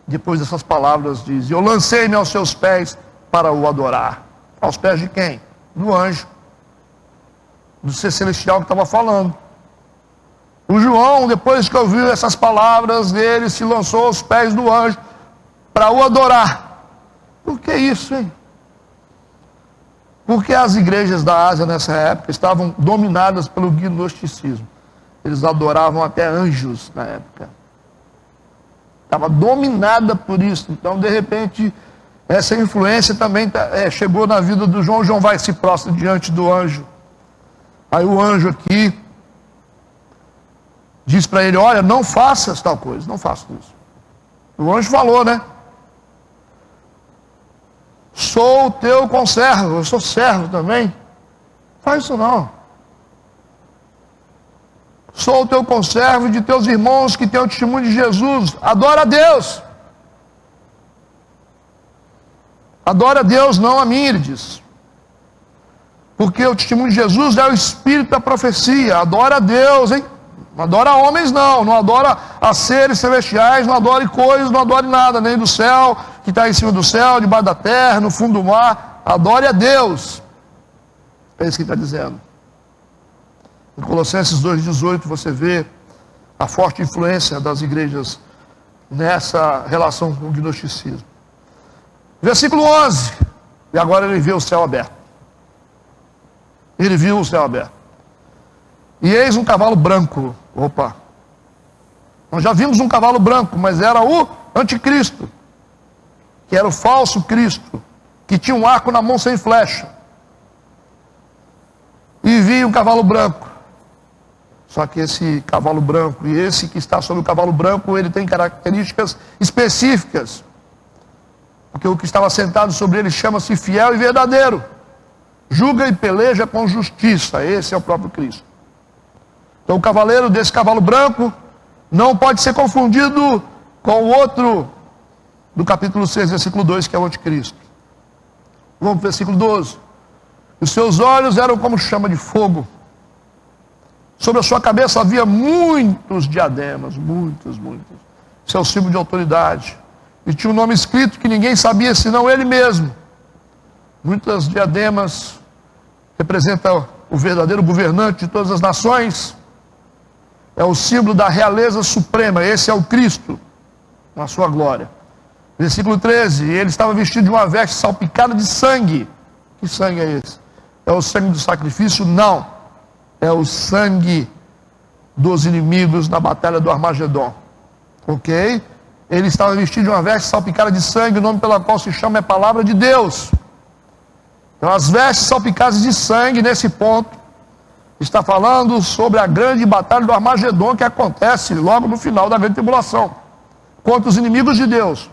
Speaker 1: Depois dessas palavras diz, eu lancei-me aos seus pés para o adorar. Aos pés de quem? Do anjo. Do ser celestial que estava falando. O João, depois que ouviu essas palavras dele, se lançou aos pés do anjo para o adorar. Por que isso, hein? Porque as igrejas da Ásia nessa época estavam dominadas pelo gnosticismo. Eles adoravam até anjos na época. Estava dominada por isso. Então, de repente, essa influência também chegou na vida do João. João vai se prostra diante do anjo. Aí o anjo aqui diz para ele, olha, não faças tal coisa, não faça isso. O anjo falou, né? Sou teu conservo, eu sou servo também. Faz isso não. Sou o teu conservo de teus irmãos que têm o testemunho de Jesus. Adora a Deus. Adora a Deus, não a mim, ele diz. Porque o testemunho de Jesus é o espírito da profecia. Adora a Deus, hein? Não adora homens não adora a seres celestiais, não adore coisas, não adore nada, nem do céu, que está em cima do céu, debaixo da terra, no fundo do mar. Adore a Deus. É isso que ele está dizendo. Em Colossenses 2,18 você vê a forte influência das igrejas nessa relação com o gnosticismo. Versículo 11. E agora ele vê o céu aberto. Ele viu o céu aberto. E eis um cavalo branco. Opa! Nós já vimos um cavalo branco, mas era o anticristo. Que era o falso Cristo. Que tinha um arco na mão sem flecha. E vi um cavalo branco. Só que esse cavalo branco e esse que está sobre o cavalo branco, ele tem características específicas. Porque o que estava sentado sobre ele chama-se fiel e verdadeiro. Julga e peleja com justiça. Esse é o próprio Cristo. Então o cavaleiro desse cavalo branco não pode ser confundido com o outro do capítulo 6, versículo 2, que é o anticristo. Vamos para o versículo 12. Os seus olhos eram como chama de fogo. Sobre a sua cabeça havia muitos diademas, muitos. Isso é o símbolo de autoridade. E tinha um nome escrito que ninguém sabia senão ele mesmo. Muitas diademas representam o verdadeiro governante de todas as nações. É o símbolo da realeza suprema. Esse é o Cristo, na sua glória. Versículo 13. Ele estava vestido de uma veste salpicada de sangue. Que sangue é esse? É o sangue do sacrifício? Não. É o sangue dos inimigos na batalha do Armagedon. Ok? Ele estava vestido de uma veste salpicada de sangue. O nome pela qual se chama é Palavra de Deus. Então as vestes salpicadas de sangue, nesse ponto, está falando sobre a grande batalha do Armagedon que acontece logo no final da grande tribulação, contra os inimigos de Deus.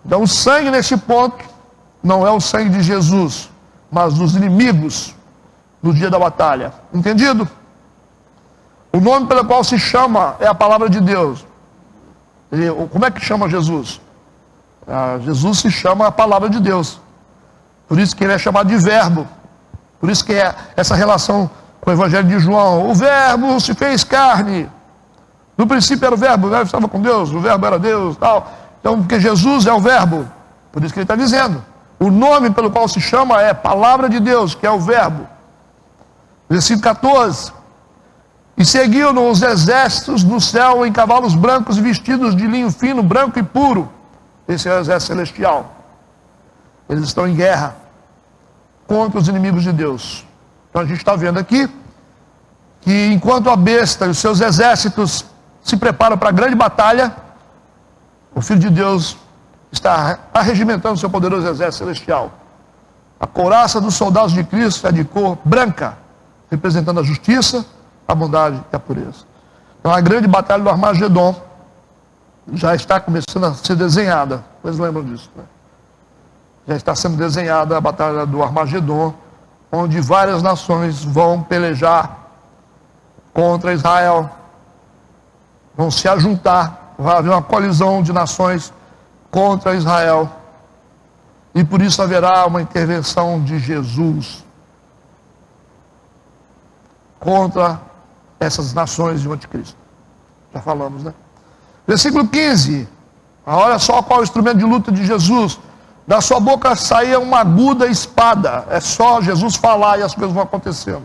Speaker 1: Então o sangue nesse ponto não é o sangue de Jesus, mas dos inimigos no dia da batalha. Entendido? O nome pelo qual se chama é a Palavra de Deus. Como é que chama Jesus? Jesus se chama a Palavra de Deus. Por isso que ele é chamado de Verbo. Por isso que é essa relação com o Evangelho de João. O Verbo se fez carne. No princípio era o Verbo estava com Deus, o Verbo era Deus, tal. Então, porque Jesus é o Verbo. Por isso que ele está dizendo. O nome pelo qual se chama é Palavra de Deus, que é o Verbo. Versículo 14. E seguiam-no os exércitos do céu em cavalos brancos e vestidos de linho fino, branco e puro. Esse é o exército celestial. Eles estão em guerra contra os inimigos de Deus. Então a gente está vendo aqui que enquanto a besta e os seus exércitos se preparam para a grande batalha, o Filho de Deus está arregimentando seu poderoso exército celestial. A couraça dos soldados de Cristo é de cor branca, representando a justiça, a bondade e a pureza. Então a grande batalha do Armagedon já está começando a ser desenhada. Vocês lembram disso, né? Já está sendo desenhada a batalha do Armagedon, onde várias nações vão pelejar contra Israel, vão se ajuntar, vai haver uma colisão de nações contra Israel, e por isso haverá uma intervenção de Jesus contra essas nações de anticristo. Já falamos, né? Versículo 15. Olha só qual é o instrumento de luta de Jesus. Da sua boca saía uma aguda espada. É só Jesus falar e as coisas vão acontecendo.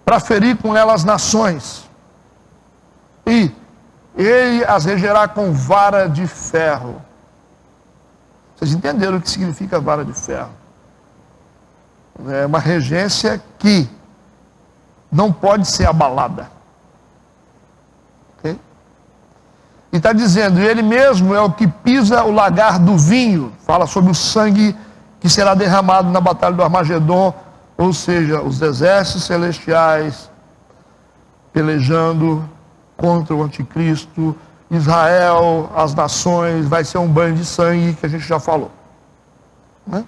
Speaker 1: Para ferir com ela as nações. E ele as regerá com vara de ferro. Vocês entenderam o que significa vara de ferro? É uma regência que não pode ser abalada. Ok? E está dizendo, ele mesmo é o que pisa o lagar do vinho. Fala sobre o sangue que será derramado na batalha do Armagedon. Ou seja, os exércitos celestiais pelejando contra o anticristo. Israel, as nações, vai ser um banho de sangue que a gente já falou. Né?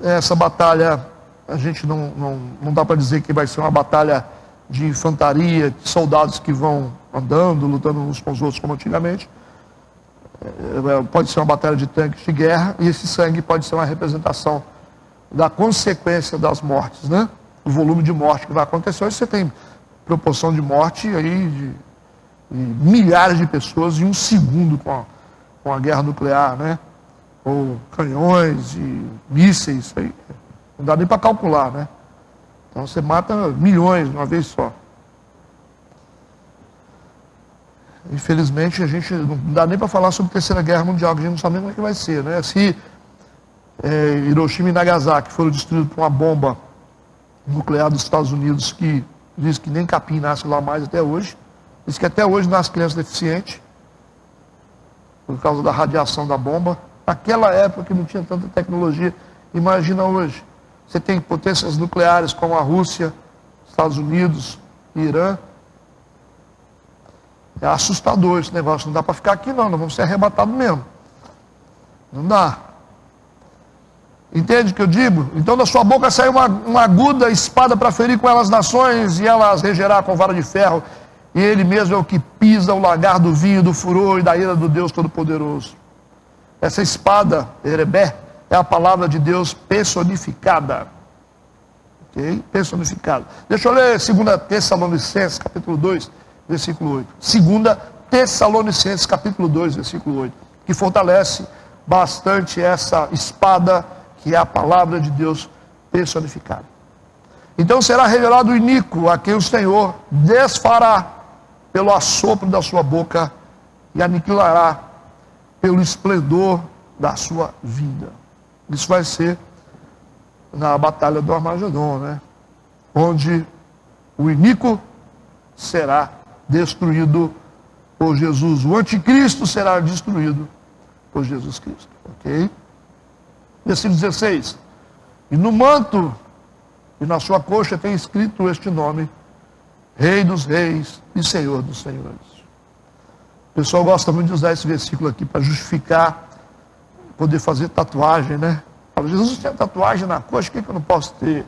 Speaker 1: Essa batalha, a gente não dá para dizer que vai ser uma batalha de infantaria, de soldados que vão andando, lutando uns com os outros como antigamente. Pode ser uma batalha de tanques de guerra, e esse sangue pode ser uma representação da consequência das mortes, né? O volume de morte que vai acontecer. Hoje você tem proporção de morte aí de milhares de pessoas em um segundo com a guerra nuclear, né? Ou canhões e mísseis, aí não dá nem para calcular, né? Então você mata milhões de uma vez só. Infelizmente a gente não dá nem para falar sobre a Terceira Guerra Mundial, que a gente não sabe nem como é que vai ser, né? Se Hiroshima e Nagasaki foram destruídos por uma bomba nuclear dos Estados Unidos, que diz que nem capim nasce lá mais até hoje, diz que até hoje nasce criança deficiente por causa da radiação da bomba. Naquela época que não tinha tanta tecnologia, imagina hoje. Você tem potências nucleares como a Rússia, Estados Unidos, Irã. É assustador esse negócio, não dá para ficar aqui não, nós vamos ser arrebatados mesmo. Não dá. Entende o que eu digo? Então da sua boca saiu uma aguda espada para ferir com ela as nações, e ela as regerá com vara de ferro, e ele mesmo é o que pisa o lagar do vinho, do furor e da ira do Deus Todo-Poderoso. Essa espada, Erebé, é a palavra de Deus personificada. Ok? Personificada. Deixa eu ler 2 Tessalonicenses, capítulo 2, versículo 8. 2 Tessalonicenses, capítulo 2, versículo 8. Que fortalece bastante essa espada, que é a palavra de Deus personificada. Então será revelado o iníquo, a quem o Senhor desfará pelo assopro da sua boca e aniquilará pelo esplendor da sua vinda. Isso vai ser na batalha do Armagedon, né? Onde o iníquo será destruído por Jesus. O anticristo será destruído por Jesus Cristo. Ok? Versículo 16. E no manto e na sua coxa tem escrito este nome: Rei dos Reis e Senhor dos Senhores. O pessoal gosta muito de usar esse versículo aqui para justificar poder fazer tatuagem, né? Fala, Jesus tem tatuagem na coxa, o que eu não posso ter?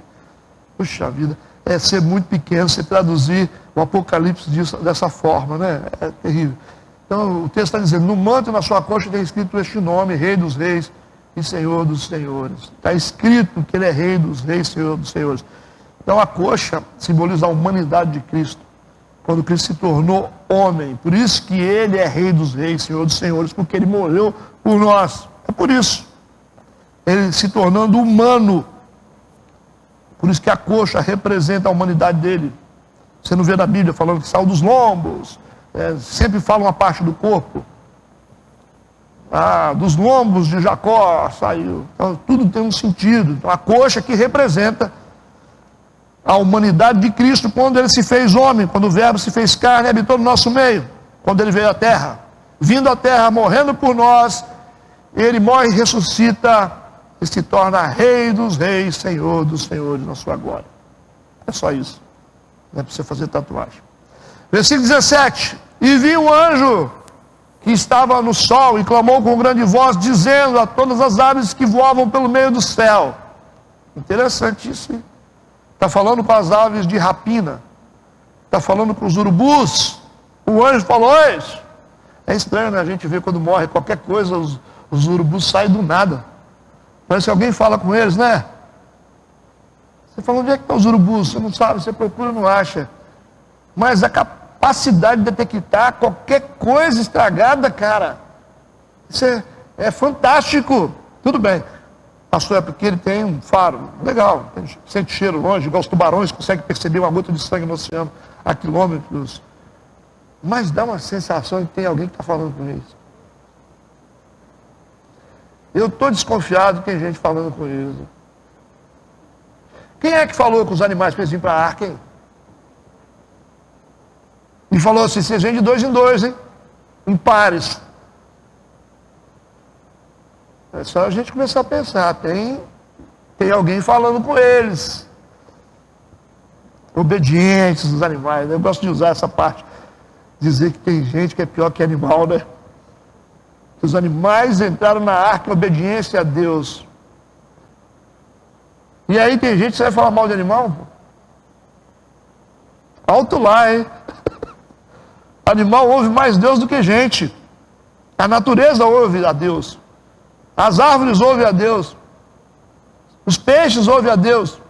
Speaker 1: Puxa vida, é ser muito pequeno, você traduzir o Apocalipse dessa forma, né? É terrível. Então o texto está dizendo, no manto e na sua coxa tem escrito este nome, Rei dos Reis e Senhor dos Senhores. Está escrito que ele é Rei dos Reis e Senhor dos Senhores. Então a coxa simboliza a humanidade de Cristo, quando Cristo se tornou homem. Por isso que ele é Rei dos Reis, Senhor dos Senhores, porque ele morreu por nós. É por isso. ele se tornando humano. Por isso que a coxa representa a humanidade dele. Você não vê na Bíblia falando que saiu dos lombos, sempre fala uma parte do corpo. Dos lombos de Jacó saiu. Então, tudo tem um sentido. Então, a coxa que representa a humanidade de Cristo quando ele se fez homem, quando o Verbo se fez carne e habitou no nosso meio, quando ele veio à terra. Vindo à terra, morrendo por nós, ele morre e ressuscita e se torna Rei dos Reis, Senhor dos Senhores na sua glória. É só isso. Não é para você fazer tatuagem. Versículo 17. E vi um anjo que estava no sol e clamou com grande voz, dizendo a todas as aves que voavam pelo meio do céu. Interessante isso, hein? Está falando com as aves de rapina. Está falando com os urubus. O anjo falou isso. É estranho, né? A gente vê quando morre qualquer coisa, os urubus saem do nada. Parece que alguém fala com eles, né? Você fala, onde é que estão os urubus? Você não sabe, você procura, não acha. Mas a capacidade de detectar qualquer coisa estragada, cara, isso é fantástico. Tudo bem. Pastor, é porque ele tem um faro. Legal, sente cheiro longe, igual os tubarões, consegue perceber uma gota de sangue no oceano a quilômetros. Mas dá uma sensação de que tem alguém que está falando com eles. Eu estou desconfiado que tem gente falando com eles. Quem é que falou com os animais para eles virem para a arca, hein? E falou assim, vocês vêm de 2 em 2, hein? Em pares. É só a gente começar a pensar, tem alguém falando com eles. Obedientes dos animais. Eu gosto de usar essa parte. Dizer que tem gente que é pior que animal, né? Que os animais entraram na arca em obediência a Deus. E aí tem gente que você vai falar mal de animal? Alto lá, hein? Animal ouve mais Deus do que gente. A natureza ouve a Deus. As árvores ouvem a Deus. Os peixes ouvem a Deus.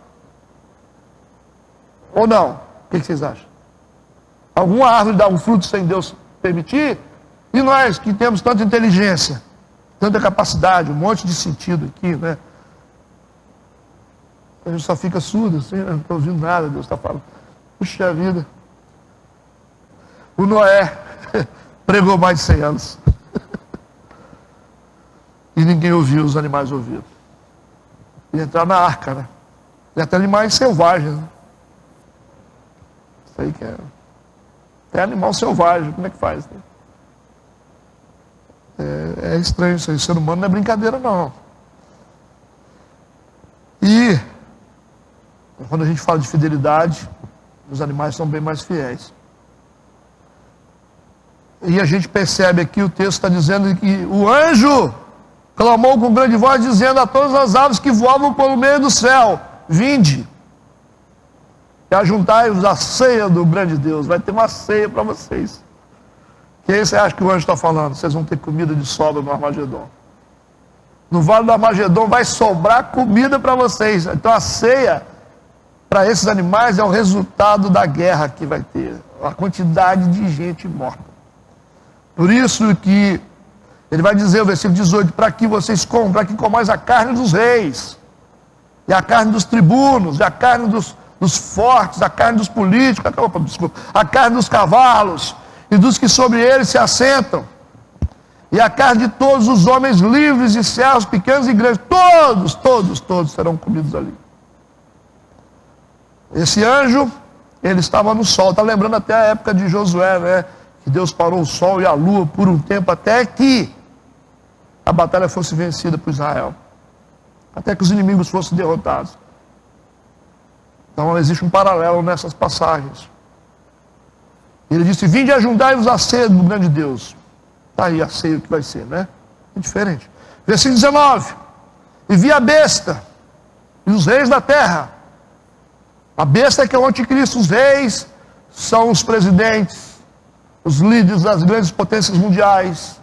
Speaker 1: Ou não? O que vocês acham? Alguma árvore dá um fruto sem Deus permitir? E nós que temos tanta inteligência, tanta capacidade, um monte de sentido aqui, né? A gente só fica surdo assim, não estou ouvindo nada, Deus está falando. Puxa vida. O Noé pregou mais de 100 anos. E ninguém ouviu, os animais ouviram. E entrar na arca, né? E até animais selvagens, né? Isso aí que é. Até animal selvagem, como é que faz? Né? É estranho isso aí. O ser humano não é brincadeira, não. E quando a gente fala de fidelidade, os animais são bem mais fiéis. E a gente percebe aqui, o texto está dizendo que o anjo clamou com grande voz, dizendo a todas as aves que voavam pelo meio do céu, vinde, e ajuntai-vos à ceia do grande Deus. Vai ter uma ceia para vocês. Que aí você acha que o anjo está falando? Vocês vão ter comida de sobra no Armagedon. No Vale do Armagedon vai sobrar comida para vocês. Então a ceia para esses animais é o resultado da guerra que vai ter. A quantidade de gente morta. Por isso que ele vai dizer, o versículo 18, para que vocês comam, para que comais a carne dos reis, e a carne dos tribunos, e a carne dos fortes, a carne dos políticos, a carne dos cavalos, e dos que sobre eles se assentam, e a carne de todos os homens livres e servos, pequenos e grandes, todos serão comidos ali. Esse anjo, ele estava no sol, está lembrando até a época de Josué, né? Que Deus parou o sol e a lua por um tempo, até que a batalha fosse vencida por Israel, até que os inimigos fossem derrotados. Então existe um paralelo nessas passagens. Ele disse, vinde ajuntai-vos à ceia do grande Deus. Está aí a ceia que vai ser, né? É diferente. Versículo 19. E vi a besta e os reis da terra. A besta é que é o anticristo. Os reis são os presidentes, os líderes das grandes potências mundiais.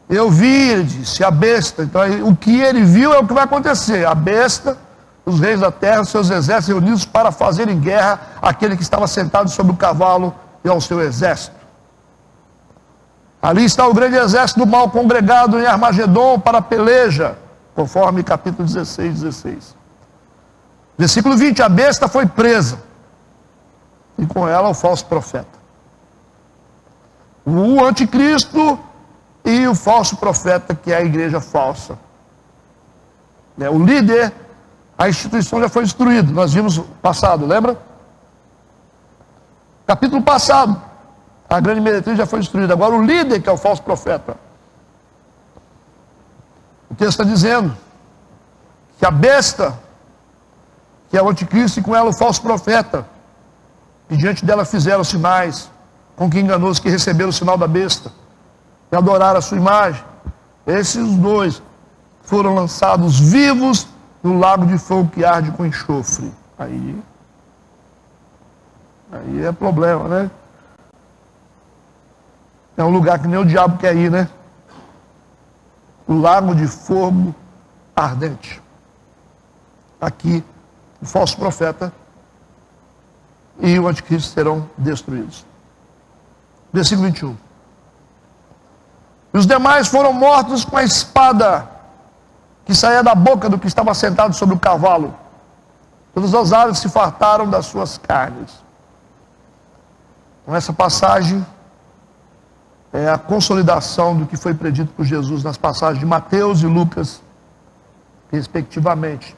Speaker 1: Eu vi, ele disse, a besta. Então o que ele viu é o que vai acontecer. A besta, os reis da terra, os seus exércitos reunidos para fazerem guerra àquele que estava sentado sobre o cavalo e ao seu exército. Ali está o grande exército do mal congregado em Armagedon para a peleja conforme capítulo 16. Versículo 20, a besta foi presa, e com ela o falso profeta. O anticristo e o falso profeta, que é a igreja falsa. O líder, a instituição já foi destruída, nós vimos passado, lembra? Capítulo passado, a grande meretriz já foi destruída. Agora o líder, que é o falso profeta. O texto está dizendo que a besta, que é o anticristo, e com ela o falso profeta, e diante dela fizeram sinais, com que enganou os que receberam o sinal da besta, e adoraram a sua imagem. Esses dois foram lançados vivos no lago de fogo que arde com enxofre. Aí é problema, né? É um lugar que nem o diabo quer ir, né? O lago de fogo ardente. Aqui, o falso profeta e o anticristo serão destruídos. Versículo 21. E os demais foram mortos com a espada que saía da boca do que estava sentado sobre o cavalo. Todas as aves se fartaram das suas carnes. Então, essa passagem é a consolidação do que foi predito por Jesus nas passagens de Mateus e Lucas, respectivamente.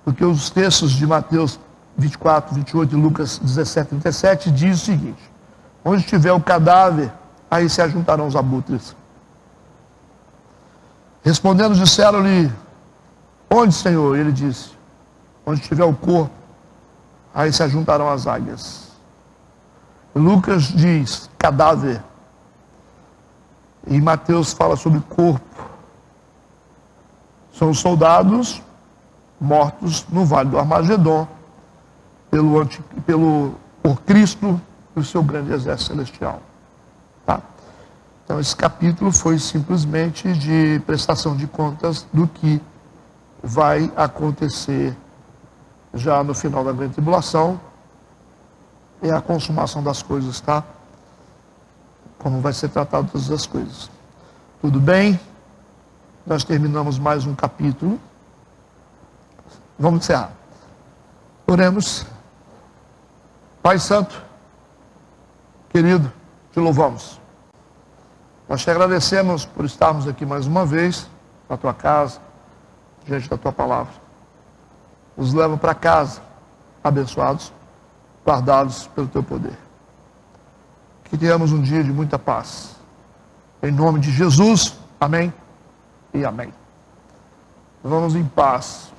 Speaker 1: Porque os textos de Mateus 24, 28 e Lucas 17, 37 diz o seguinte: onde estiver o cadáver, aí se ajuntarão os abutres. Respondendo, disseram-lhe: onde, Senhor? E ele disse: onde estiver o corpo, aí se ajuntarão as águias. Lucas diz cadáver, e Mateus fala sobre corpo. São os soldados mortos no Vale do Armagedon por Cristo e o seu grande exército celestial. Tá? Então esse capítulo foi simplesmente de prestação de contas do que vai acontecer já no final da grande tribulação. É a consumação das coisas, tá? Como vai ser tratado todas as coisas. Tudo bem? Nós terminamos mais um capítulo. Vamos encerrar. Oremos. Pai Santo, querido, te louvamos. Nós te agradecemos por estarmos aqui mais uma vez, na tua casa, diante da tua palavra. Nos leva para casa, abençoados, guardados pelo teu poder. Que tenhamos um dia de muita paz. Em nome de Jesus, amém e amém. Vamos em paz.